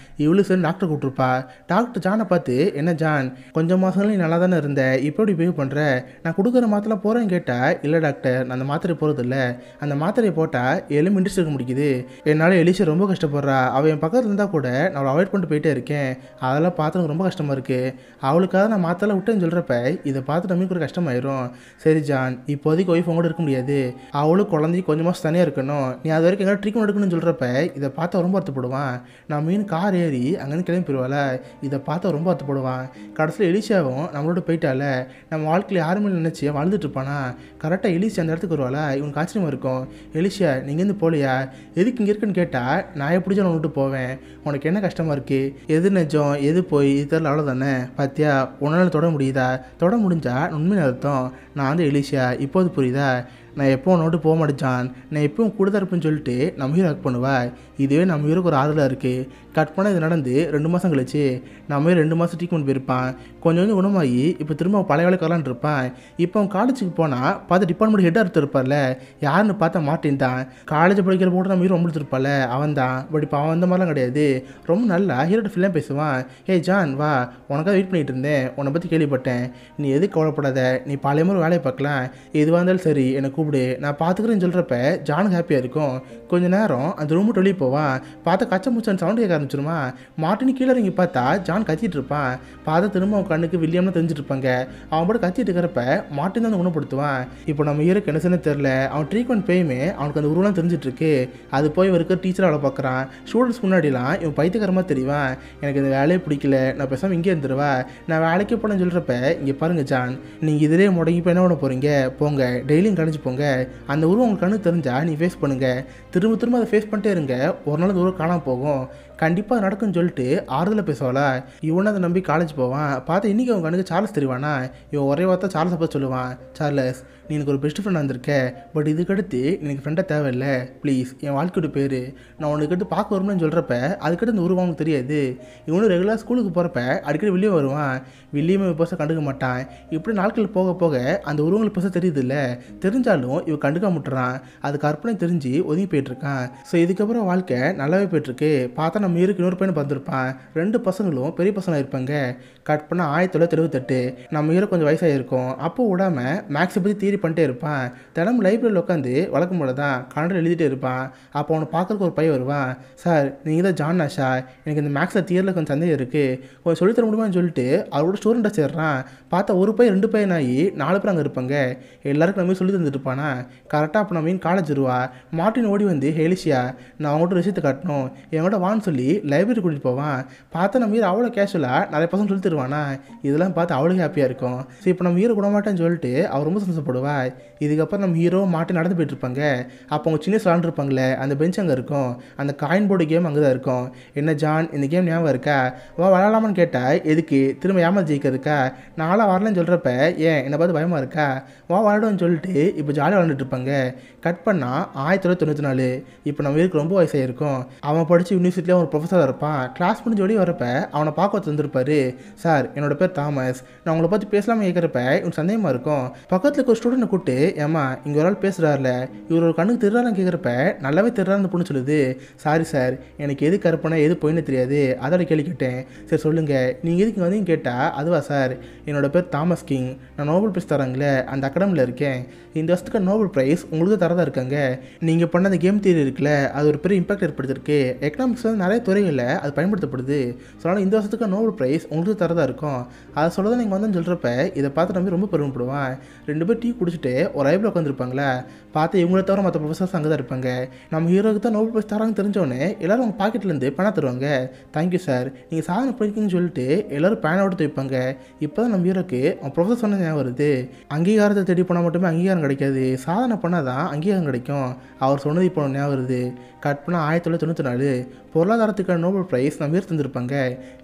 இவ்வளோ சரி டாக்டர் கூப்பிட்டுருப்பா. டாக்டர் ஜானை பார்த்து, என்ன ஜான் கொஞ்சம் மாதங்கள் நீ நல்லா தானே இருந்த, இப்போ இப்படி பிஹேவ் பண்ணுற, நான் கொடுக்குற மாத்திரை போகிறேன்னு கேட்டால், இல்லை டாக்டர் நான் அந்த மாத்திரை போகிறதில்ல, அந்த மாத்திரையை போட்டால் எலும்பு இன்ட்ரெஸ்ட் இருக்க முடிக்குது, என்னால் எலிஷா ரொம்ப கஷ்டப்படுறா, அவள் என் பக்கத்தில் இருந்தால் கூட நான் அவளை அவாய்ட் பண்ணிட்டு போயிட்டே இருக்கேன், அதெல்லாம் பார்த்து எனக்கு ரொம்ப கஷ்டமாக இருக்குது, அவளுக்காக நான் மாத்திரை விட்டேன்னு சொல்கிறப்ப இதை பார்த்து நம்மளுக்கு ஒரு கஷ்டமாயிரும். சரி ஜான் இப்போதைக்கு ஒய்ஃப் கூட இருக்க முடியாது, அவளும் குழந்தைக்கு கொஞ்சம் மாதம் தனியாக இருக்கணும், நீ அது வரைக்கும் எங்கே ட்ரீட்மெண்ட் எடுக்கணும்னு சொல்கிறப்ப இதை பார்த்து ரொம்ப வருத்தப்படுவான். நான் மீன் கார் ஏறி அங்கேருந்து கிளம்பி போயிடுவாள். இதை பார்த்து ரொம்ப வருத்தப்படுவான். கடைசியில் எலிஷாவும் நம்மளோட போயிட்டால, நம்ம வாழ்க்கையில் யாருமே நினச்சி வாழ்ந்துட்டு இருப்பானா. கரெக்டாக எலிஷா அந்த இடத்துக்கு வருவாளா. இவனுக்கு ஆச்சரியமாக இருக்கும். எலிஷா நீங்கள் இருந்து போகலையா, எதுக்கு இங்கே இருக்குன்னு கேட்டால், நான் எப்படி நான் விட்டு போவேன், உனக்கு என்ன கஷ்டமாக இருக்குது, எது நிஜம் எது போய் இது தெரியல, அவ்வளோதானே, பார்த்தியா உன்னால் தொட முடியுதா, தொட முடிஞ்சா உண்மையான அர்த்தம், நான் வந்து எலிஷா இப்போது புரியுதா, நான் எப்போ உன்னோட்டு போக மாட்டேன், நான் எப்பவும் கூட தான் இருப்பேன்னு சொல்லிட்டு நம்ம ஹீரோ ஆக்ட் பண்ணுவா. இதுவே நம்ம ஹீரோக்கு ஒரு ஆறுதலாக இருக்குது. கட் பண்ண இது நடந்து 2 மாதம் கழிச்சு நம்ம 2 மாதம் ட்ரீட்மெண்ட் போயிருப்பான். கொஞ்சம் குணமாகி இப்போ திரும்ப பழைய வேலைக்கு வரலான்னு இருப்பான். இப்போ அவன் காலேஜுக்கு போனால் பார்த்து டிபார்ட்மெண்ட் ஹெட்டாக எடுத்துருப்பார்ல, யாருன்னு பார்த்தா மார்ட்டின் தான். காலேஜ் படிக்கிற போட்டு நம்ம ஹீரோ ரொம்ப எடுத்துருப்பாள் அவன் தான். பட் இப்போ அவன் அந்த மாதிரிலாம் கிடையாது. ரொம்ப நல்லா ஹீரோட்ட ஃபில்லாம் பேசுவான். ஹே ஜான் வா, உனக்காக வெயிட் பண்ணிகிட்டு இருந்தேன், உன்னை பற்றி கேள்விப்பட்டேன், நீ எதுக்கு கவலைப்படாத, நீ பழைய மாதிரி வேலையை பார்க்கலாம், எதுவாக இருந்தாலும் சரி எனக்கு கூப்பிடு, நான் பார்த்துக்கிறேன்னு சொல்கிறப்ப ஜானுக்கு ஹாப்பியாக இருக்கும். கொஞ்ச நேரம் அந்த ரூம் விட்டு வெளியே போவான். பார்த்தா கச்ச முச்சான் சவுண்டு கேட்க ஆரம்பிச்சிருமா. மார்ட்டின் கீழே இறங்கி பார்த்தா ஜான் கத்திட்டு இருப்பான். பார்த்தா திரும்ப அவன் கண்ணுக்கு வில்லியம்னு தெரிஞ்சிட்டு இருப்பாங்க. அவன் போட்டு கத்திட்டு இருக்கிறப்ப மார்ட்டின் தான் குணப்படுத்துவான். இப்போ நம்ம ஹீரோக்கு என்ன செய்யணும் தெரியல. அவன் ட்ரீட்மெண்ட் போயுமே அவனுக்கு அந்த உருவெல்லாம் தெரிஞ்சிட்டு இருக்கு. அது போய் இவருக்கு டீச்சர் வேலை பார்க்குறான். ஸ்டூடெண்ட்ஸ் முன்னாடிலாம் இவன் பைத்தியக்காரமாக தெரிவான். எனக்கு இந்த வேலையே பிடிக்கல, நான் பேசாமல் இங்கே இருந்துருவா, நான் வேலைக்கே போனேன்னு சொல்கிறப்ப இங்கே பாருங்க ஜான், நீங்கள் இதிலே முடங்கி போய் என்ன பண்ண போகிறீங்க, போங்க டெய்லியும் கணிச்சு போங்க. அந்த உருவம் உங்களுக்கு கண்ணு தெரிஞ்சா நீ ஃபேஸ் பண்ணுங்க, திரும்ப திரும்ப அதை ஃபேஸ் பண்ணிட்டே இருங்க, ஒரு நாள் அந்த உருவம் காணாமல் போகும், கண்டிப்பாக நடக்கும்னு சொல்லிட்டு ஆறுதலாக பேசுவாளா. இவனை அதை நம்பி காலேஜ் போவான். பார்த்தா இன்றைக்கி அவன் கண்ணுக்கு சார்லஸ் தெரிவானா. இவன் ஒரே வார்த்தை சார்லஸை பார்த்து சொல்லுவான், சார்லஸ் நீ எனக்கு ஒரு பெஸ்ட் ஃப்ரெண்டாக இருந்திருக்க, பட் இதுக்கடுத்து எனக்கு ஃப்ரெண்டாக தேவையில்லை, ப்ளீஸ் என் வாழ்க்கையோட பேர் நான் உனக்கிட்ட பார்க்க வரும்னு சொல்கிறப்ப அதுக்கிட்ட இந்த உருவம் அவனுக்கு தெரியாது. இவனும் ரெகுலராக ஸ்கூலுக்கு போகிறப்ப அடிக்கடி வெளியே வருவான். வெளியுமே பெருசாக கண்டுக்க மாட்டான். இப்படி நாட்கள் போக போக அந்த உருவங்களுக்கு பெருசாக தெரியுது இல்லை, தெரிஞ்சாலும் இவன் கண்டுக்க முட்டுறான். அது கற்பனை தெரிஞ்சு ஒதுங்கி போயிட்டுருக்கான். ஸோ இதுக்கப்புறம் வாழ்க்கை நல்லாவே போயிட்டுருக்கு. பார்த்தா நம்ம ஹீரோக்கு இன்னொரு பையனை பார்த்துருப்பான். 2 பசங்களும் பெரிய பசங்களாக இருப்பாங்க. கட் பண்ணால் 1978 நம்ம ஹீரோ கொஞ்சம் வயசாக இருக்கும். அப்போ விடாமல் மேக்ஸை பற்றி தியரி பண்ணிட்டே இருப்பான். தினமும் லைப்ரரியில் உட்காந்து வழக்கம் போல தான் கனடில் எழுதிட்டே இருப்பான். அப்போ அவனை பார்க்கறக்கு ஒரு பையன் வருவான். சார் நீங்கள் தான் ஜான் நாஷா, எனக்கு இந்த மேக்ஸில் தியரியில் கொஞ்சம் சந்தேகம் இருக்குது, கொஞ்சம் சொல்லித்தர முடியுமான்னு சொல்லிட்டு அவரோட ஸ்டூடெண்ட்டாக சேர்றான். பார்த்தா ஒரு பையன் 2 பையன் ஆகி 4 பேர் அங்கே இருப்பாங்க. எல்லாருக்கும் நம்ம சொல்லி தந்துட்டு இருப்பானா. கரெக்டாக அப்போ நம்ம காலேஜ் வருவா. மார்ட்டின் ஓடி வந்து ஹெலிஷியா நான் அவங்கள்ட்ட விஷயத்தை காட்டணும், என்கிட்ட வான்னு சொல்லி லைப்ரரி கூட்டிகிட்டு போவான். பார்த்தா நம்ம ஹீரோ அவ்வளோ கேஷுவலாக நிறைய பசங்க சொல்லி தருவானா. இதெல்லாம் பார்த்து அவ்வளோ ஹாப்பியாக இருக்கும். ஸோ இப்போ நம்ம ஹீரோ கூட மாட்டேன்னு சொல்லிட்டு அவர் ரொம்ப சந்தோஷப்படுவா. இதுக்கப்புறம் நம்ம ஹீரோ மார்ட்டின் நடந்து போயிட்டு இருப்பாங்க. அப்போ அவங்க சின்ன விளாண்டுருப்பாங்களே அந்த பெஞ்ச் அங்கே இருக்கும். அந்த காயின் போர்டு கேம் அங்கே தான் இருக்கும். என்ன ஜான் இந்த கேம் ஞாபகம் இருக்கா, வா விளாடலாமான்னு கேட்டால் எதுக்கு திரும்ப ஏமாந்து ஜெயிக்கிறதுக்கா, நாளாக வரலன்னு சொல்கிறப்ப ஏன் என்னை பார்த்து பயமாக இருக்கா, வா விளாடுன்னு சொல்லிட்டு இப்போ ஜாலியாக விளாண்டுட்டு இருப்பாங்க. கட் பண்ணால் 1994 இப்போ நம்ம ஹீரோக்கு ரொம்ப வயசாக இருக்கும். அவன் படித்து யூனிவர்சிட்டியில் ஒரு ப்ரொஃபஸராக இருப்பான். கிளாஸ் முடிஞ்சு வெளியே வரப்ப அவனை பார்க்க வந்திருப்பாரு. சார் என்னோட பேர் தாமஸ், நான் உங்களை பற்றி பேசலாமல் கேட்குறப்ப இவனுக்கு சந்தேகமாக இருக்கும். பக்கத்தில் ஒரு ஸ்டூடெண்ட்டை கூப்பிட்டு ஏமா இங்கே ஒரு ஆள் பேசுகிறாருல, இவர் ஒரு கண்ணுக்கு திருறான்னு கேட்குறப்ப நல்லாவே திருறான்னு பொண்ணு சொல்லுது. சாரி சார் எனக்கு எது கற்பனை எது பொய்னு தெரியாது, அதோட கேள்வி கேட்டேன். சரி சொல்லுங்கள் நீங்கள் எதுக்கு வந்தீங்கன்னு கேட்டால் அதுவா சார் என்னோட பேர் தாமஸ் கிங், நான் நோபல் ப்ரைஸ் தராங்களே அந்த அகாடமியில் இருக்கேன். இந்த வருஷத்துக்கு நோபல் ப்ரைஸ் உங்களுக்கு தரதா இருக்காங்க. நீங்கள் பண்ண அந்த கேம் தியரி இருக்குல்ல அது ஒரு பெரிய இம்பாக்ட் ஏற்படுத்திருக்கு. எக்கனாமிக்ஸ் வந்து நிறைய துறைகளில் அது பயன்படுத்தப்படுது. ஸோ அதனால் இந்த வருஷத்துக்கு நோபல் ப்ரைஸ் உங்களுக்கு தரதா இருக்கும். அதை சொல்ல தான் நீங்கள் வந்து சொல்கிறப்ப இதை பார்த்து நம்ம ரொம்ப பெருமைப்படுவான். 2 பேர் டீ குடிச்சிட்டு ஒரு லைப்ரரி உட்காந்துருப்பாங்களா. பார்த்து இவங்கள தவிர மற்ற ப்ரொஃபஸர்ஸ் அங்கே தான் இருப்பாங்க. நம்ம ஹீரோக்கு தான் நோபல் ப்ரைஸ் தராங்கன்னு தெரிஞ்சோடனே எல்லோரும் அவங்க பாக்கெட்லேருந்து பணம் தருவாங்க. தேங்க்யூ சார் நீங்கள் சாதனை பண்ணிருக்கீங்கன்னு சொல்லிட்டு எல்லோரும் பேனோடு வைப்பாங்க. இப்போ தான் நம்ம ஹீரோக்கு அவன் ப்ரொஃபஸர் சொன்ன ஞாபகம் வருது. அங்கீகாரத்தை தேடி போனால் மட்டுமே அங்கீகாரம் கிடைக்காது, சாதனை பண்ணால் தான் அங்கீகாரம் கிடைக்கும். அவர் சொன்னது இப்போ ஞாபகம் வருது. கட் பண்ணால் 1994 பொருளாதாரத்துக்கான நோபல் ப்ரைஸ் நம்ம ஹீரோ தந்திருப்பாங்க.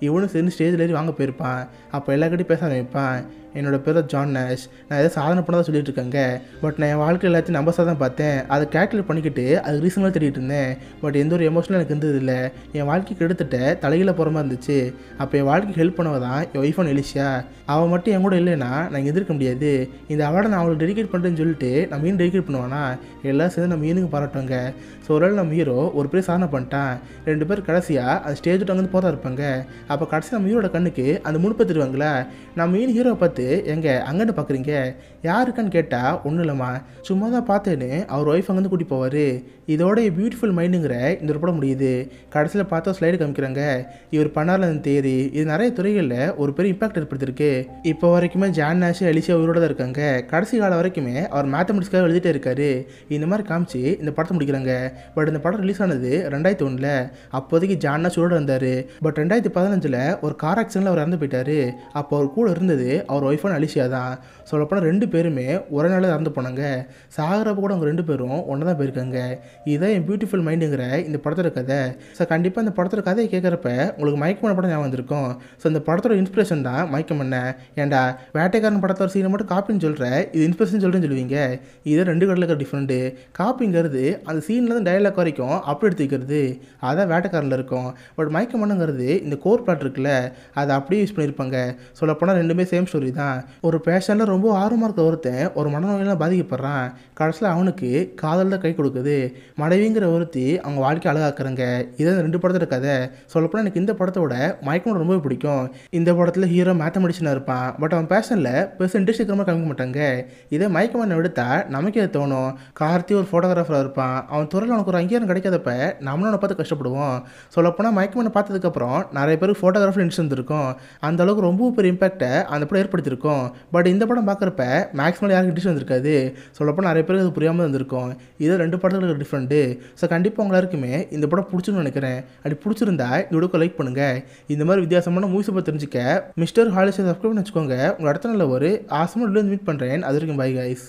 இவனும் சேர்ந்து ஸ்டேஜில் ஏறி வாங்க போயிருப்பான். அப்போ எல்லாக்கிட்டையும் பேச ஆரம்பிப்பான். என்னோட பேர் ஜான் நேஷ், நான் எதாவது சாதனை பண்ணதான் சொல்லிட்டு இருக்கேங்க, பட் நான் என் வாழ்க்கை எல்லாத்தையும் நம்பர்ஸாக தான் பார்த்தேன். அதை கேல்குலேட் பண்ணிக்கிட்டு அது ரீசனாக தேடிட்டு இருந்தேன். பட் எந்த ஒரு எமோஷனும் எனக்கு இருந்தது இல்லை. என் வாழ்க்கைக்கு எடுத்துகிட்ட தலைகீழ போகிற மாதிரி இருந்துச்சு. அப்போ என் வாழ்க்கைக்கு ஹெல்ப் பண்ணவ தான் என் ஒய்ஃபான் எலிஷியா. அவள் மட்டும் என் கூட இல்லைன்னா நான் இங்கே எதிர்க்க முடியாது. இந்த அவார்டை நான் அவளுக்கு டெடிகேட் பண்ணுறேன்னு சொல்லிட்டு நம்ம மீன் டெடிகேட் பண்ணுவானா. எல்லாம் சேர்ந்து நம்ம மீனுக்கு பாராட்டுவாங்க. ஸோ ஒரு நாள் நம்ம ஹீரோ ஒரு பேர் சாதனை பண்ணிட்டான். 2 பேர் கடைசியாக அந்த ஸ்டேஜ் விட்டு அங்கே போதா இருப்பாங்க. அப்போ கடைசி நம்ம ஹீரோட கண்ணுக்கு அந்த முழுப்பை தருவாங்களா. நம்ம மீன் ஹீரோவை பார்த்து எங்க அங்கன்னு பார்க்குறீங்க யாருக்கான்னு கேட்டால் ஒன்றும் இல்லைம்மா சும்மா தான் பார்த்தேன்னு அவர் ஒய்ஃப் அங்கேருந்து கூட்டிகிட்டு போவார். இதோட பியூட்டிஃபுல் மைண்டுங்கிற இந்த படம் முடியுது. கடைசியில் பார்த்தா ஸ்லைடு காமிக்கிறாங்க. இவர் பண்ணார்ல அந்த தேரி இது நிறைய துறைகளில் ஒரு பெரிய இம்பாக்ட் ஏற்படுத்திருக்கு. இப்போ வரைக்குமே ஜான் நேஷ் எலிஷியா உயிரோட தான் இருக்காங்க. கடைசி காலம் வரைக்குமே அவர் மேத்தமெட்டிக்ஸ்க்காக எழுதிட்டே இருக்காரு. இந்த மாதிரி காமிச்சு இந்த படத்தை முடிக்கிறாங்க. பட் இந்த படம் ரிலீஸ் ஆனது 2001. அப்போதைக்கு ஜான் நேஷ் உயிரோட இருந்தார். பட் 2015 ஒரு கார் ஆக்சிடென்ட்ல அவர் இறந்து போயிட்டாரு. அப்போ அவர் கூட இருந்தது அவர் ஒய்ஃபான அலிஷியா தான். சொல்லப்போனால் 2 பேருமே ஒரே நாளில் இறந்து போனாங்க. சாகிறப்ப கூட அவங்க 2 பேரும் ஒன்று தான் போயிருக்காங்க. இதுதான் என் பியூட்டிஃபுல் மைண்டுங்கிற இந்த படத்தோட கதை. ஸோ கண்டிப்பாக இந்த படத்தோட கதையை கேட்குறப்ப உங்களுக்கு மயக்கமான படம் ஞாபகம் வந்திருக்கும். ஸோ இந்த படத்தோட இன்ஸ்பிரேஷன் தான் மயக்கம் என்ன. ஏன்டா வேட்டைக்காரன் படத்தோட சீனை மட்டும் காப்பின்னு சொல்கிற, இது இன்ஸ்பிரேஷன் சொல்கிறேன்னு சொல்லுவீங்க. இது 2 கடலில் இருக்கிற டிஃப்ரெண்ட்டு. காப்பிங்கிறது அந்த சீன்லேருந்து டயலாக் வரைக்கும் அப்படி எடுத்து வைக்கிறது, அதான் வேட்டைக்காரனில் இருக்கும். பட் மயக்கம் என்னங்கிறது இந்த கோர் பிளாட் இருக்குல்ல அதை அப்படியே யூஸ் பண்ணியிருப்பாங்க. சொல்லப்போனால் 2மே சேம் ஸ்டோரி தான். தான். ஒரு பேஷனில் ரொம்ப ஆர்வமாக இருக்க ஒருத்தன் ஒரு மனநோயெல்லாம் பாதிக்கப்படுறான். கடைசியில் அவனுக்கு காதல் தான் கை கொடுக்குது. மனைவிங்கிற ஒருத்தி அவங்க வாழ்க்கை அழகாக்குறாங்க. இதான் இந்த 2 படத்தோட கதை. சொல்லப்போனால் எனக்கு இந்த படத்தோட மயக்கம் ரொம்பவே பிடிக்கும். இந்த படத்தில் ஹீரோ மேத்தமெட்டிஷனாக இருப்பான். பட் அவன் பேஷனில் பெருசாக இன்ட்ரெஸ்ட் இருக்கிற மாதிரி காமிக்க மாட்டாங்க. இதே மயக்கமான எடுத்தா நமக்கே தோணும். கார்த்தி ஒரு ஃபோட்டோகிராஃபராக இருப்பான். அவன் துறையில் அவனுக்கு ஒரு அங்கீகாரம் கிடைக்காதப்ப நம்மளும் அவனை பார்த்து கஷ்டப்படுவோம். சொல்லப்போனால் மயக்கமான பார்த்ததுக்கப்புறம் நிறைய பேருக்கு ஃபோட்டோகிராஃபில் இன்ட்ரெஸ்ட் இருந்திருக்கும். அந்த அளவுக்கு ரொம்ப பெரிய இம்பாக்டை அந்த படம் ஏற்படுத்தியிருக்கும். பட் இந்த படம் பார்க்குறப்ப மேக்ஸிமம் யாருக்கு இன்ட்ரெஸ்ட் வந்திருக்காது. சொல்லப்போனால் நிறைய பேருக்கு அது புரியாமல் இருந்திருக்கும். இது 2 படத்துக்கு டிஃப்ரெண்ட்டு. ஸோ கண்டிப்பாக உங்க எல்லாருக்குமே இந்த படம் பிடிச்சிருன்னு நினைக்கிறேன். அப்படி பிடிச்சிருந்தா இந்த வீடியோக்கு லைக் பண்ணுங்கள். இந்த மாதிரி வித்தியாசமான மூவிஸை பற்றி தெரிஞ்சுக்க மிஸ்டர் ஹாலிஸை சப்ஸ்கிரைப் பண்ணி வச்சுக்கோங்க. உங்கள் அடுத்த நாளில் ஒரு ஆசமான வீடியோ மீட் பண்ணுறேன். அது வரைக்கும் பை கைஸ்.